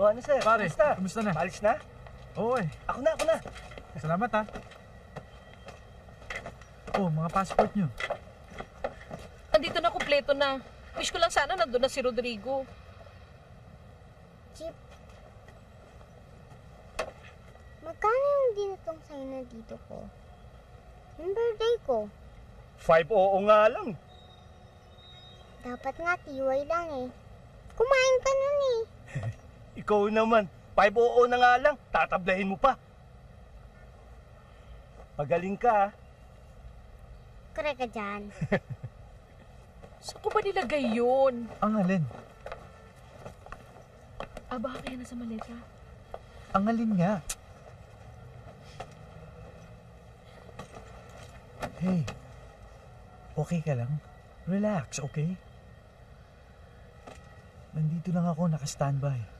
[SPEAKER 18] Ano sir?
[SPEAKER 8] Pare, kumusta na?
[SPEAKER 18] Alis na?
[SPEAKER 8] Oo eh.
[SPEAKER 18] Ako na.
[SPEAKER 8] Salamat ha. Mga passport nyo.
[SPEAKER 17] Andito na, kumpleto na. Wish ko lang sana nandun na si Rodrigo.
[SPEAKER 7] Chip, magkano yung dinatong sa'yo na dito ko? Yung birthday ko.
[SPEAKER 18] 5-oo nga lang.
[SPEAKER 7] Dapat nga tiway lang eh. Kumain ka nun eh.
[SPEAKER 18] Ikaw naman, 5-oo na nga lang, tatablahin mo pa. Magaling ka, ha?
[SPEAKER 7] Correct ka dyan.
[SPEAKER 17] Saan ko ba nilagay yun?
[SPEAKER 8] Ang alin?
[SPEAKER 17] Baka kaya nasa maleta.
[SPEAKER 8] Ang alin nga? Hey, okay ka lang? Relax, okay? Nandito lang ako, naka-standby.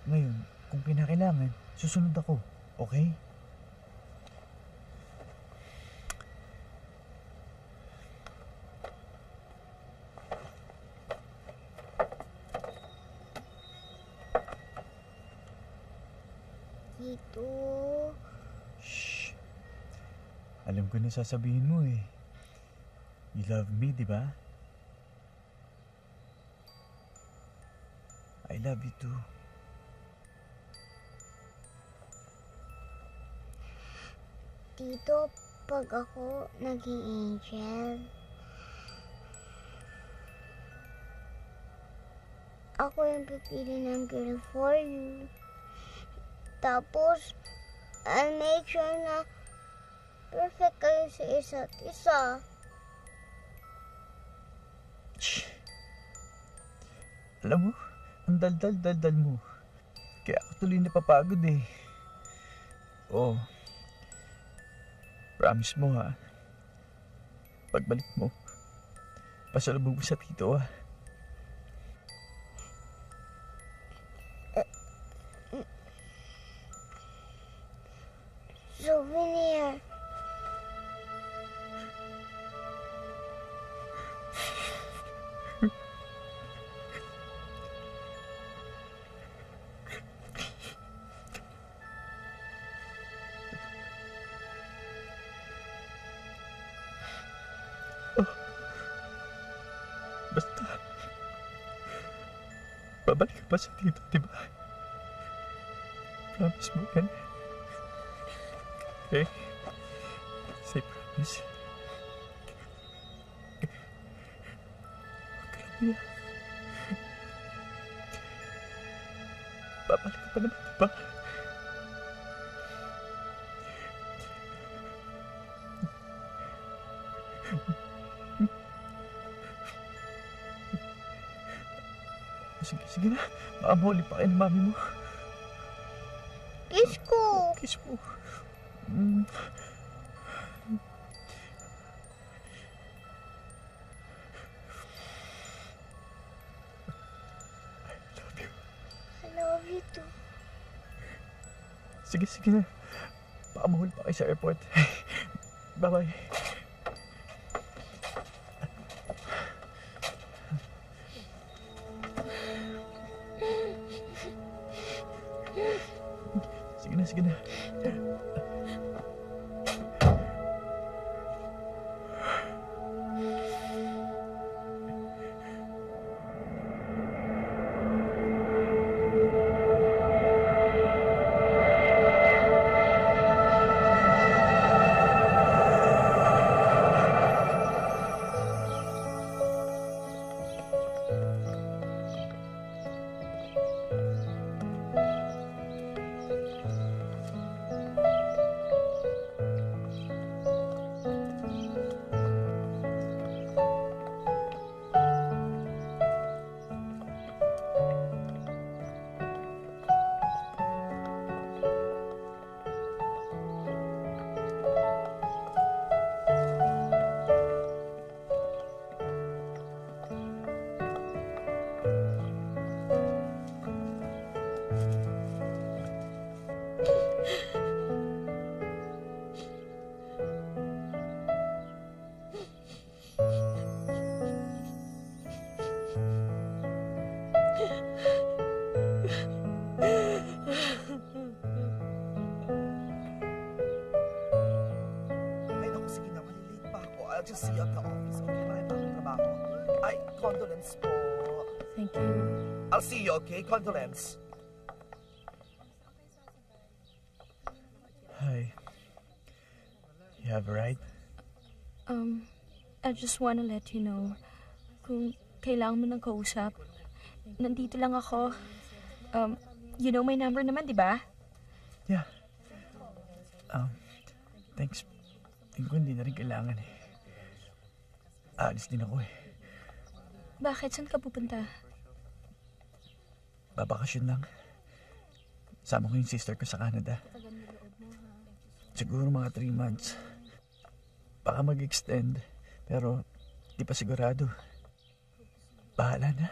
[SPEAKER 8] Ngayon, kung kinakailangan, susunod ako, okay?
[SPEAKER 7] Tito.
[SPEAKER 8] Shh. Alam ko na sasabihin mo eh. You love me, di ba? I love you too.
[SPEAKER 7] Tito, pag ako naging angel, ako yung pipili ng girl for you. Tapos, I'll make sure na perfect kayo sa isa't isa.
[SPEAKER 16] Shh. Alam mo, ang daldal-daldal mo. Kaya ako tuloy napapagod eh. Oh. Promise mo ha. Pagbalik mo, pasalubog mo sa tito ha.
[SPEAKER 7] Souvenir.
[SPEAKER 16] Basta, babalik ka pa sa tito, diba? Promise mo yan. Okay? Say promise. Huwag ka lang umiyak. Babalik ka pa naman, diba? Sige na. Baka mahuli pa kayo ng mami mo.
[SPEAKER 7] Kiss ko.
[SPEAKER 16] Kiss mo.
[SPEAKER 7] I love you too.
[SPEAKER 16] Sige na. Baka mahuli pa kayo sa airport. Bye-bye. Sige na.
[SPEAKER 6] I'll just see you at the office. Okay, marami pa akong trabaho. Ay, condolence po.
[SPEAKER 1] Thank you.
[SPEAKER 6] I'll see you, okay? Condolence.
[SPEAKER 16] Hi. You have a ride?
[SPEAKER 1] I just wanna let you know, kung kailangan mo ng kausap, nandito lang ako. You know my number naman, di ba?
[SPEAKER 16] Yeah. Thanks. Tingin ko hindi na rin kailangan eh. Aalis din ako eh.
[SPEAKER 1] Bakit? Saan ka pupunta?
[SPEAKER 16] Babakasyon lang. Sama ko yung sister ko sa Canada. Siguro mga 3 months. Baka mag-extend, pero di pa sigurado. Bahala na.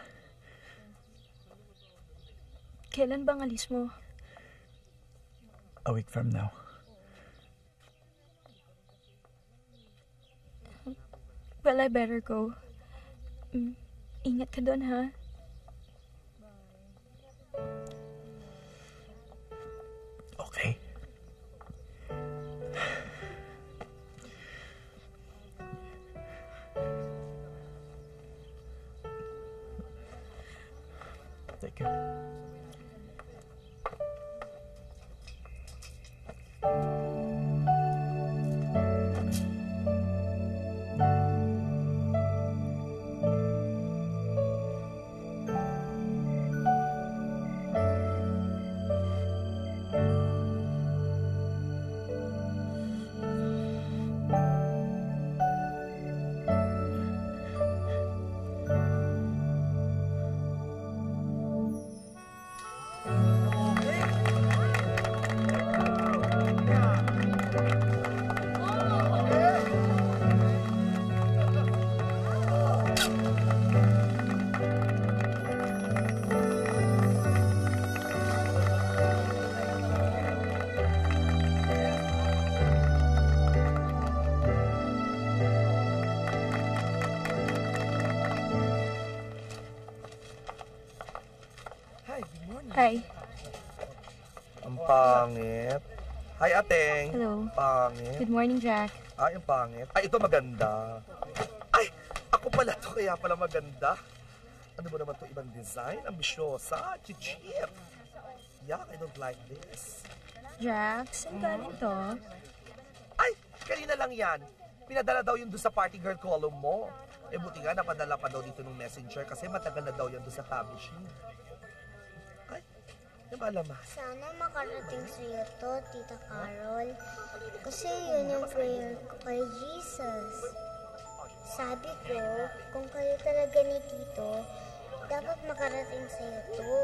[SPEAKER 1] Kailan bang alis mo?
[SPEAKER 16] A week from now.
[SPEAKER 1] Well, I better go. Ingat ka doon, ha?
[SPEAKER 16] Okay. Take care.
[SPEAKER 5] Hi.
[SPEAKER 6] Ang pangit. Hi, Ateng.
[SPEAKER 5] Hello.
[SPEAKER 6] Pangit.
[SPEAKER 5] Good morning, Jack.
[SPEAKER 6] Ay, ang pangit. Ay, ito maganda. Ay, ako pala to, kaya pala maganda. Ano ba naman to ibang design? Ambisyosa, chichip. Yeah, I don't like this.
[SPEAKER 5] Jack, saan galing to?
[SPEAKER 6] Ay, kanina lang yan. Pinadala daw yun doon sa party girl column mo. Eh, buti nga, napadala pa daw dito ng messenger kasi matagal na daw yan doon sa publishing. Ay, nabalama.
[SPEAKER 7] Sana makarating sa'yo to, Tita Carol. Kasi yun yung prayer ko kay Jesus. Sabi ko, kung kayo talaga ni Tito, dapat makarating sa'yo to.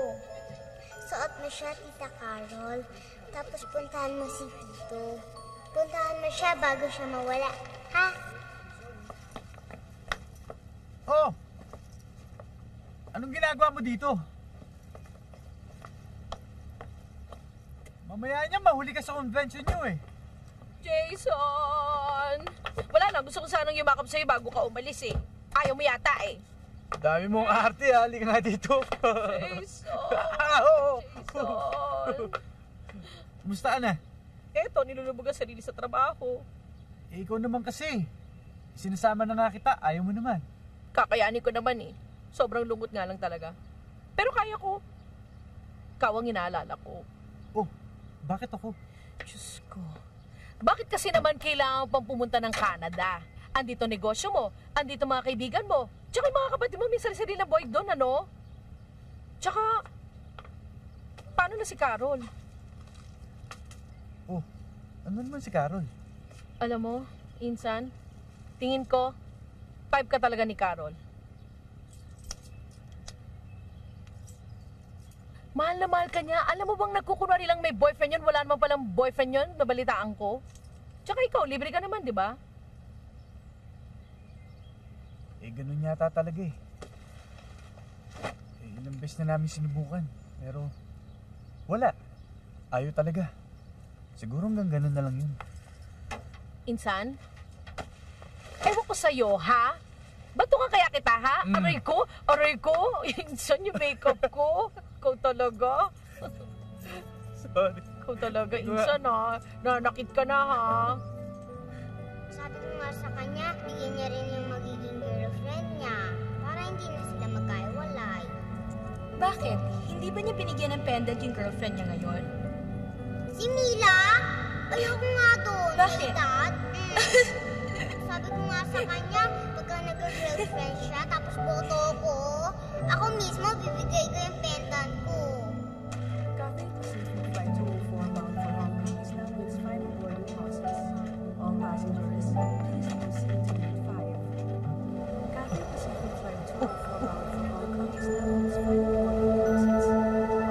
[SPEAKER 7] Suot mo siya, Tita Carol. Tapos puntahan mo si Tito. Puntahan mo siya bago siya mawala. Ha?
[SPEAKER 8] Oh! Anong ginagawa mo dito? Mamaya niya, mahuli ka sa convention niyo eh.
[SPEAKER 17] Jason! Wala na, gusto ko sanang yumakap sa'yo bago ka umalis eh. Ayaw mo yata eh.
[SPEAKER 8] Dami mong arte ha, halika nga dito.
[SPEAKER 17] Jason! Jason!
[SPEAKER 8] Kumusta ka na?
[SPEAKER 17] Eto, nilulubog ang sarili sa trabaho.
[SPEAKER 8] Eh, ikaw naman kasi. Sinasama na nga kita, ayaw mo naman.
[SPEAKER 17] Kakayanin ko naman eh. Sobrang lungkot nga lang talaga. Pero kaya ko. Ikaw ang inaalala ko.
[SPEAKER 8] Oh, bakit ako?
[SPEAKER 17] Diyos ko. Bakit kasi naman kailangan pang pumunta ng Canada? Andito negosyo mo, andito mga kaibigan mo, tsaka yung mga kapatid mo may sarili na boy doon, ano? Tsaka, paano na si Carol?
[SPEAKER 8] Oh, ano naman si Carol?
[SPEAKER 17] Alam mo, Insan, tingin ko, 5 ka talaga ni Carol. Mahal na mahal ka niya. Alam mo bang nagkukunwari lang may boyfriend yun? Wala naman palang boyfriend yun, nabalitaan ko. Tsaka ikaw, libre ka naman, di ba?
[SPEAKER 8] Eh, ganun yata talaga eh. Ilang beses na namin sinubukan. Pero, wala. Ayaw talaga. Siguro hanggang ganun na lang yun.
[SPEAKER 17] Insan? Ewan ko sa'yo, ha? Bato ka kaya kita, ha? Aray ko? Aray ko? Insan yung makeup ko. Ikaw talaga?
[SPEAKER 8] Sorry.
[SPEAKER 17] Ikaw talaga, Insan, ha? Nanakit ka na, ha?
[SPEAKER 7] Sabi ko nga sa kanya, bigyan niya rin yung magiging girlfriend niya. Para hindi na sila magkaiwalay.
[SPEAKER 5] Bakit? Hindi ba niya binigyan ng pendant yung girlfriend niya ngayon?
[SPEAKER 7] Si Mila? Ayoko nga doon.
[SPEAKER 5] Bakit?
[SPEAKER 7] Dad. Sabi ko nga sa kanya, pagka nag-girlfriend siya, tapos boto ko, ako mismo bibigay ko yung pendant ko.
[SPEAKER 19] Cathay Pacific Flight 204 bound for Hong Kong is now its final boarding process. All passengers, please proceed to gate 5. Cathay Pacific Flight 204 bound for Hong Kong is now its final boarding process.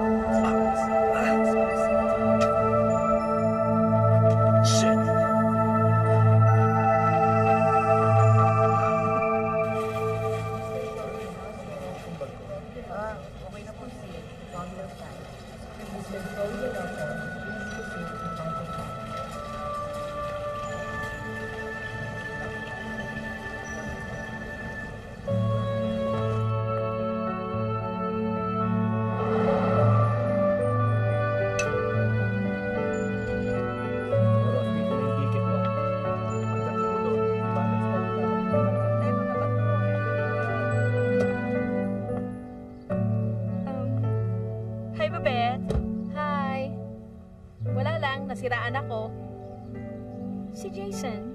[SPEAKER 19] All passengers, please proceed to gate 5.
[SPEAKER 8] Shit!
[SPEAKER 17] Hi, Babette. Hi. Wala lang, nasiraan ako.
[SPEAKER 5] Si Jason?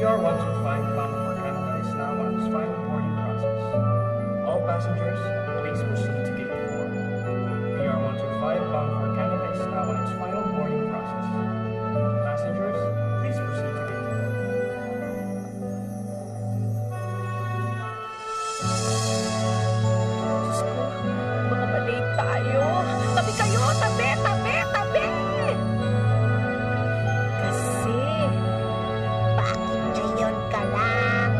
[SPEAKER 11] PR 125 bound for Canada is now on its final boarding process. All passengers, please proceed to gate 4. PR 125 bound for Canada is now on its final boarding process. Passengers, please proceed to gate 4.
[SPEAKER 17] Diyos ko, baka malate tayo. Tabi kayo! Tabi! Tabi! Tabi! Kasi,
[SPEAKER 7] bakit ngayon ka lang?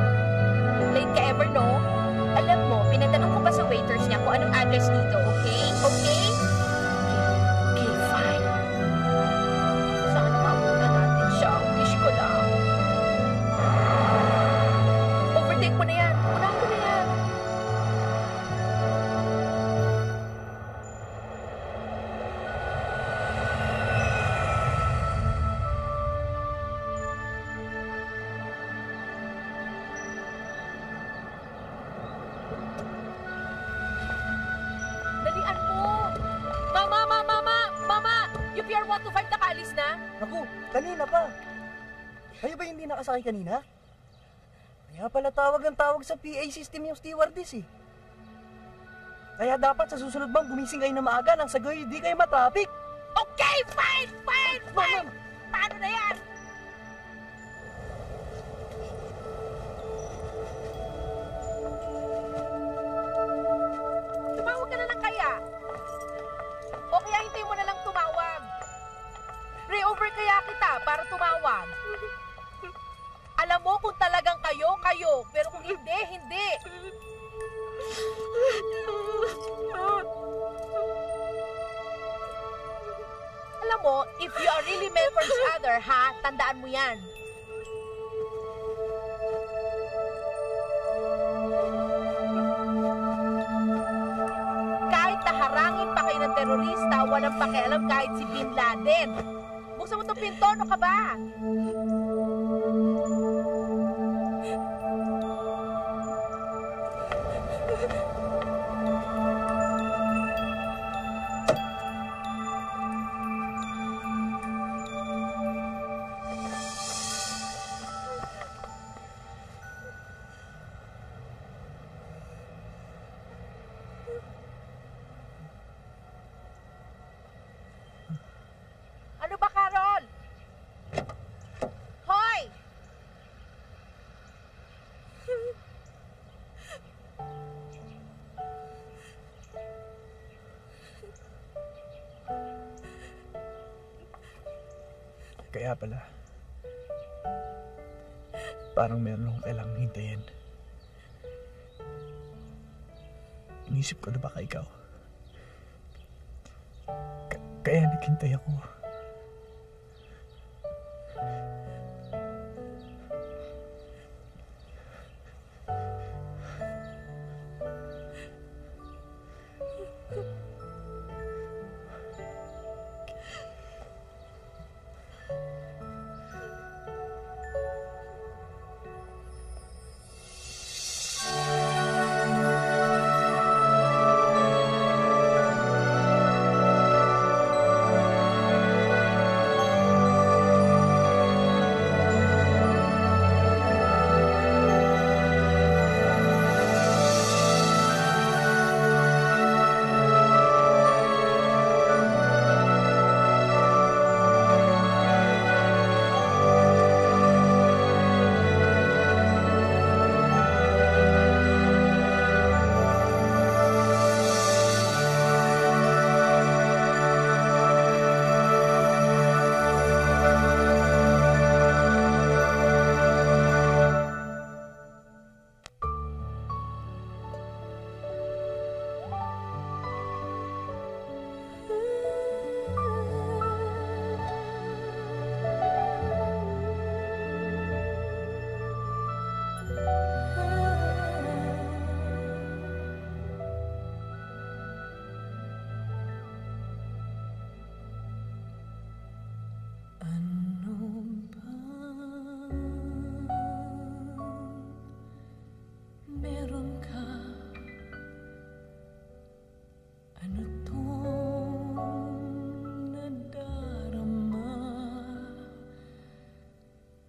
[SPEAKER 17] late ka ever, no? Alam mo, pinatanong ko pa sa waiters niya kung anong address dito, okay? Okay? Okay, fine. Saan maabutan natin siya? Wish ko lang. dalian mo. Mama! Yung PR 125 nakaalis na?
[SPEAKER 18] Naku, kanina pa. Kayo ba hindi nakasakay kanina? Kaya pala tawag ng tawag sa PA system yung stewardess eh. Kaya dapat sa susunod bang gumising kayo na maaga nang sa gayon hindi kayo matraffic.
[SPEAKER 17] Okay, fine! Paano na yan? Tumawag ka na lang kaya? O kaya hintayin mo na lang tumawag? Re-over kaya kita para tumawag? Alam mo kung talagang kayo. Pero kung hindi. Alam mo, if you are really meant for each other, ha? Tandaan mo yan. Kahit naharangin pa kayo ng terorista, walang pakialam kahit si Bin Laden. Buksan mo itong pinto, ano ka ba? Ano ba, Carol? Hoy!
[SPEAKER 16] Kaya pala, parang meron akong kailangang hintayin. Inisip ko na baka ikaw. Kaya naghintay ako.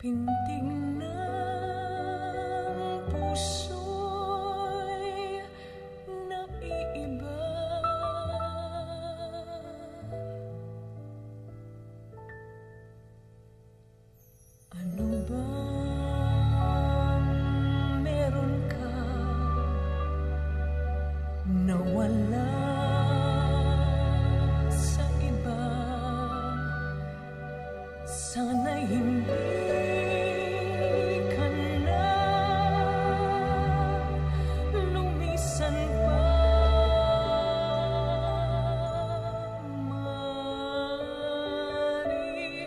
[SPEAKER 4] Pintig ng puso'y naiiba. Ano ba meron ka na wala sa iba? Sana'y hindi ka na lumisan pa. Maaari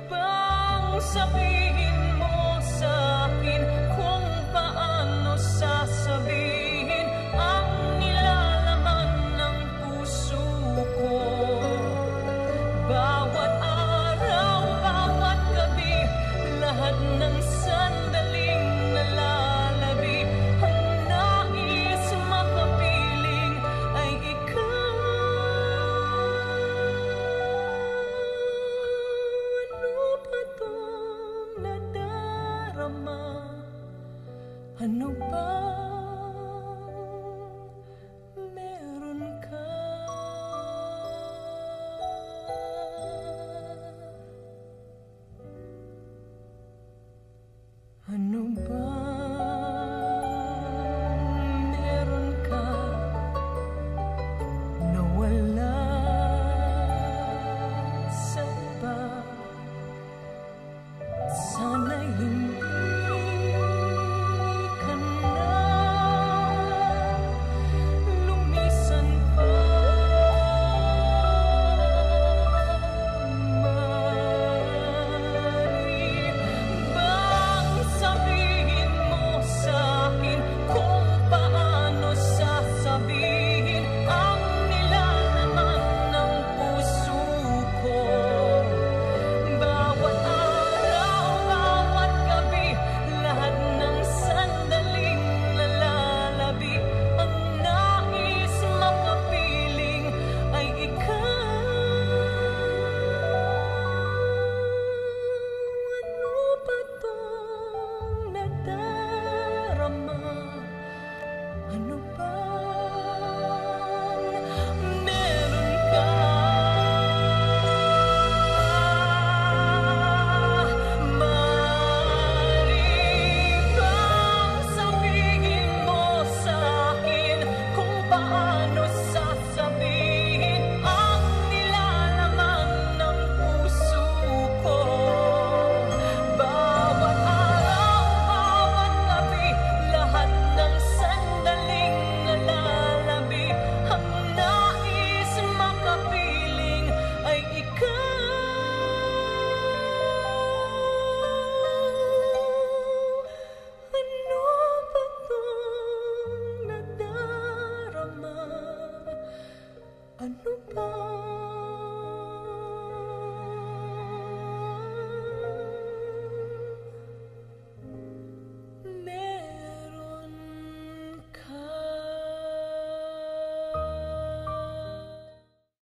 [SPEAKER 4] bang sabihin mo sa'kin kung paano sasabihin ang nilalaman Ano ba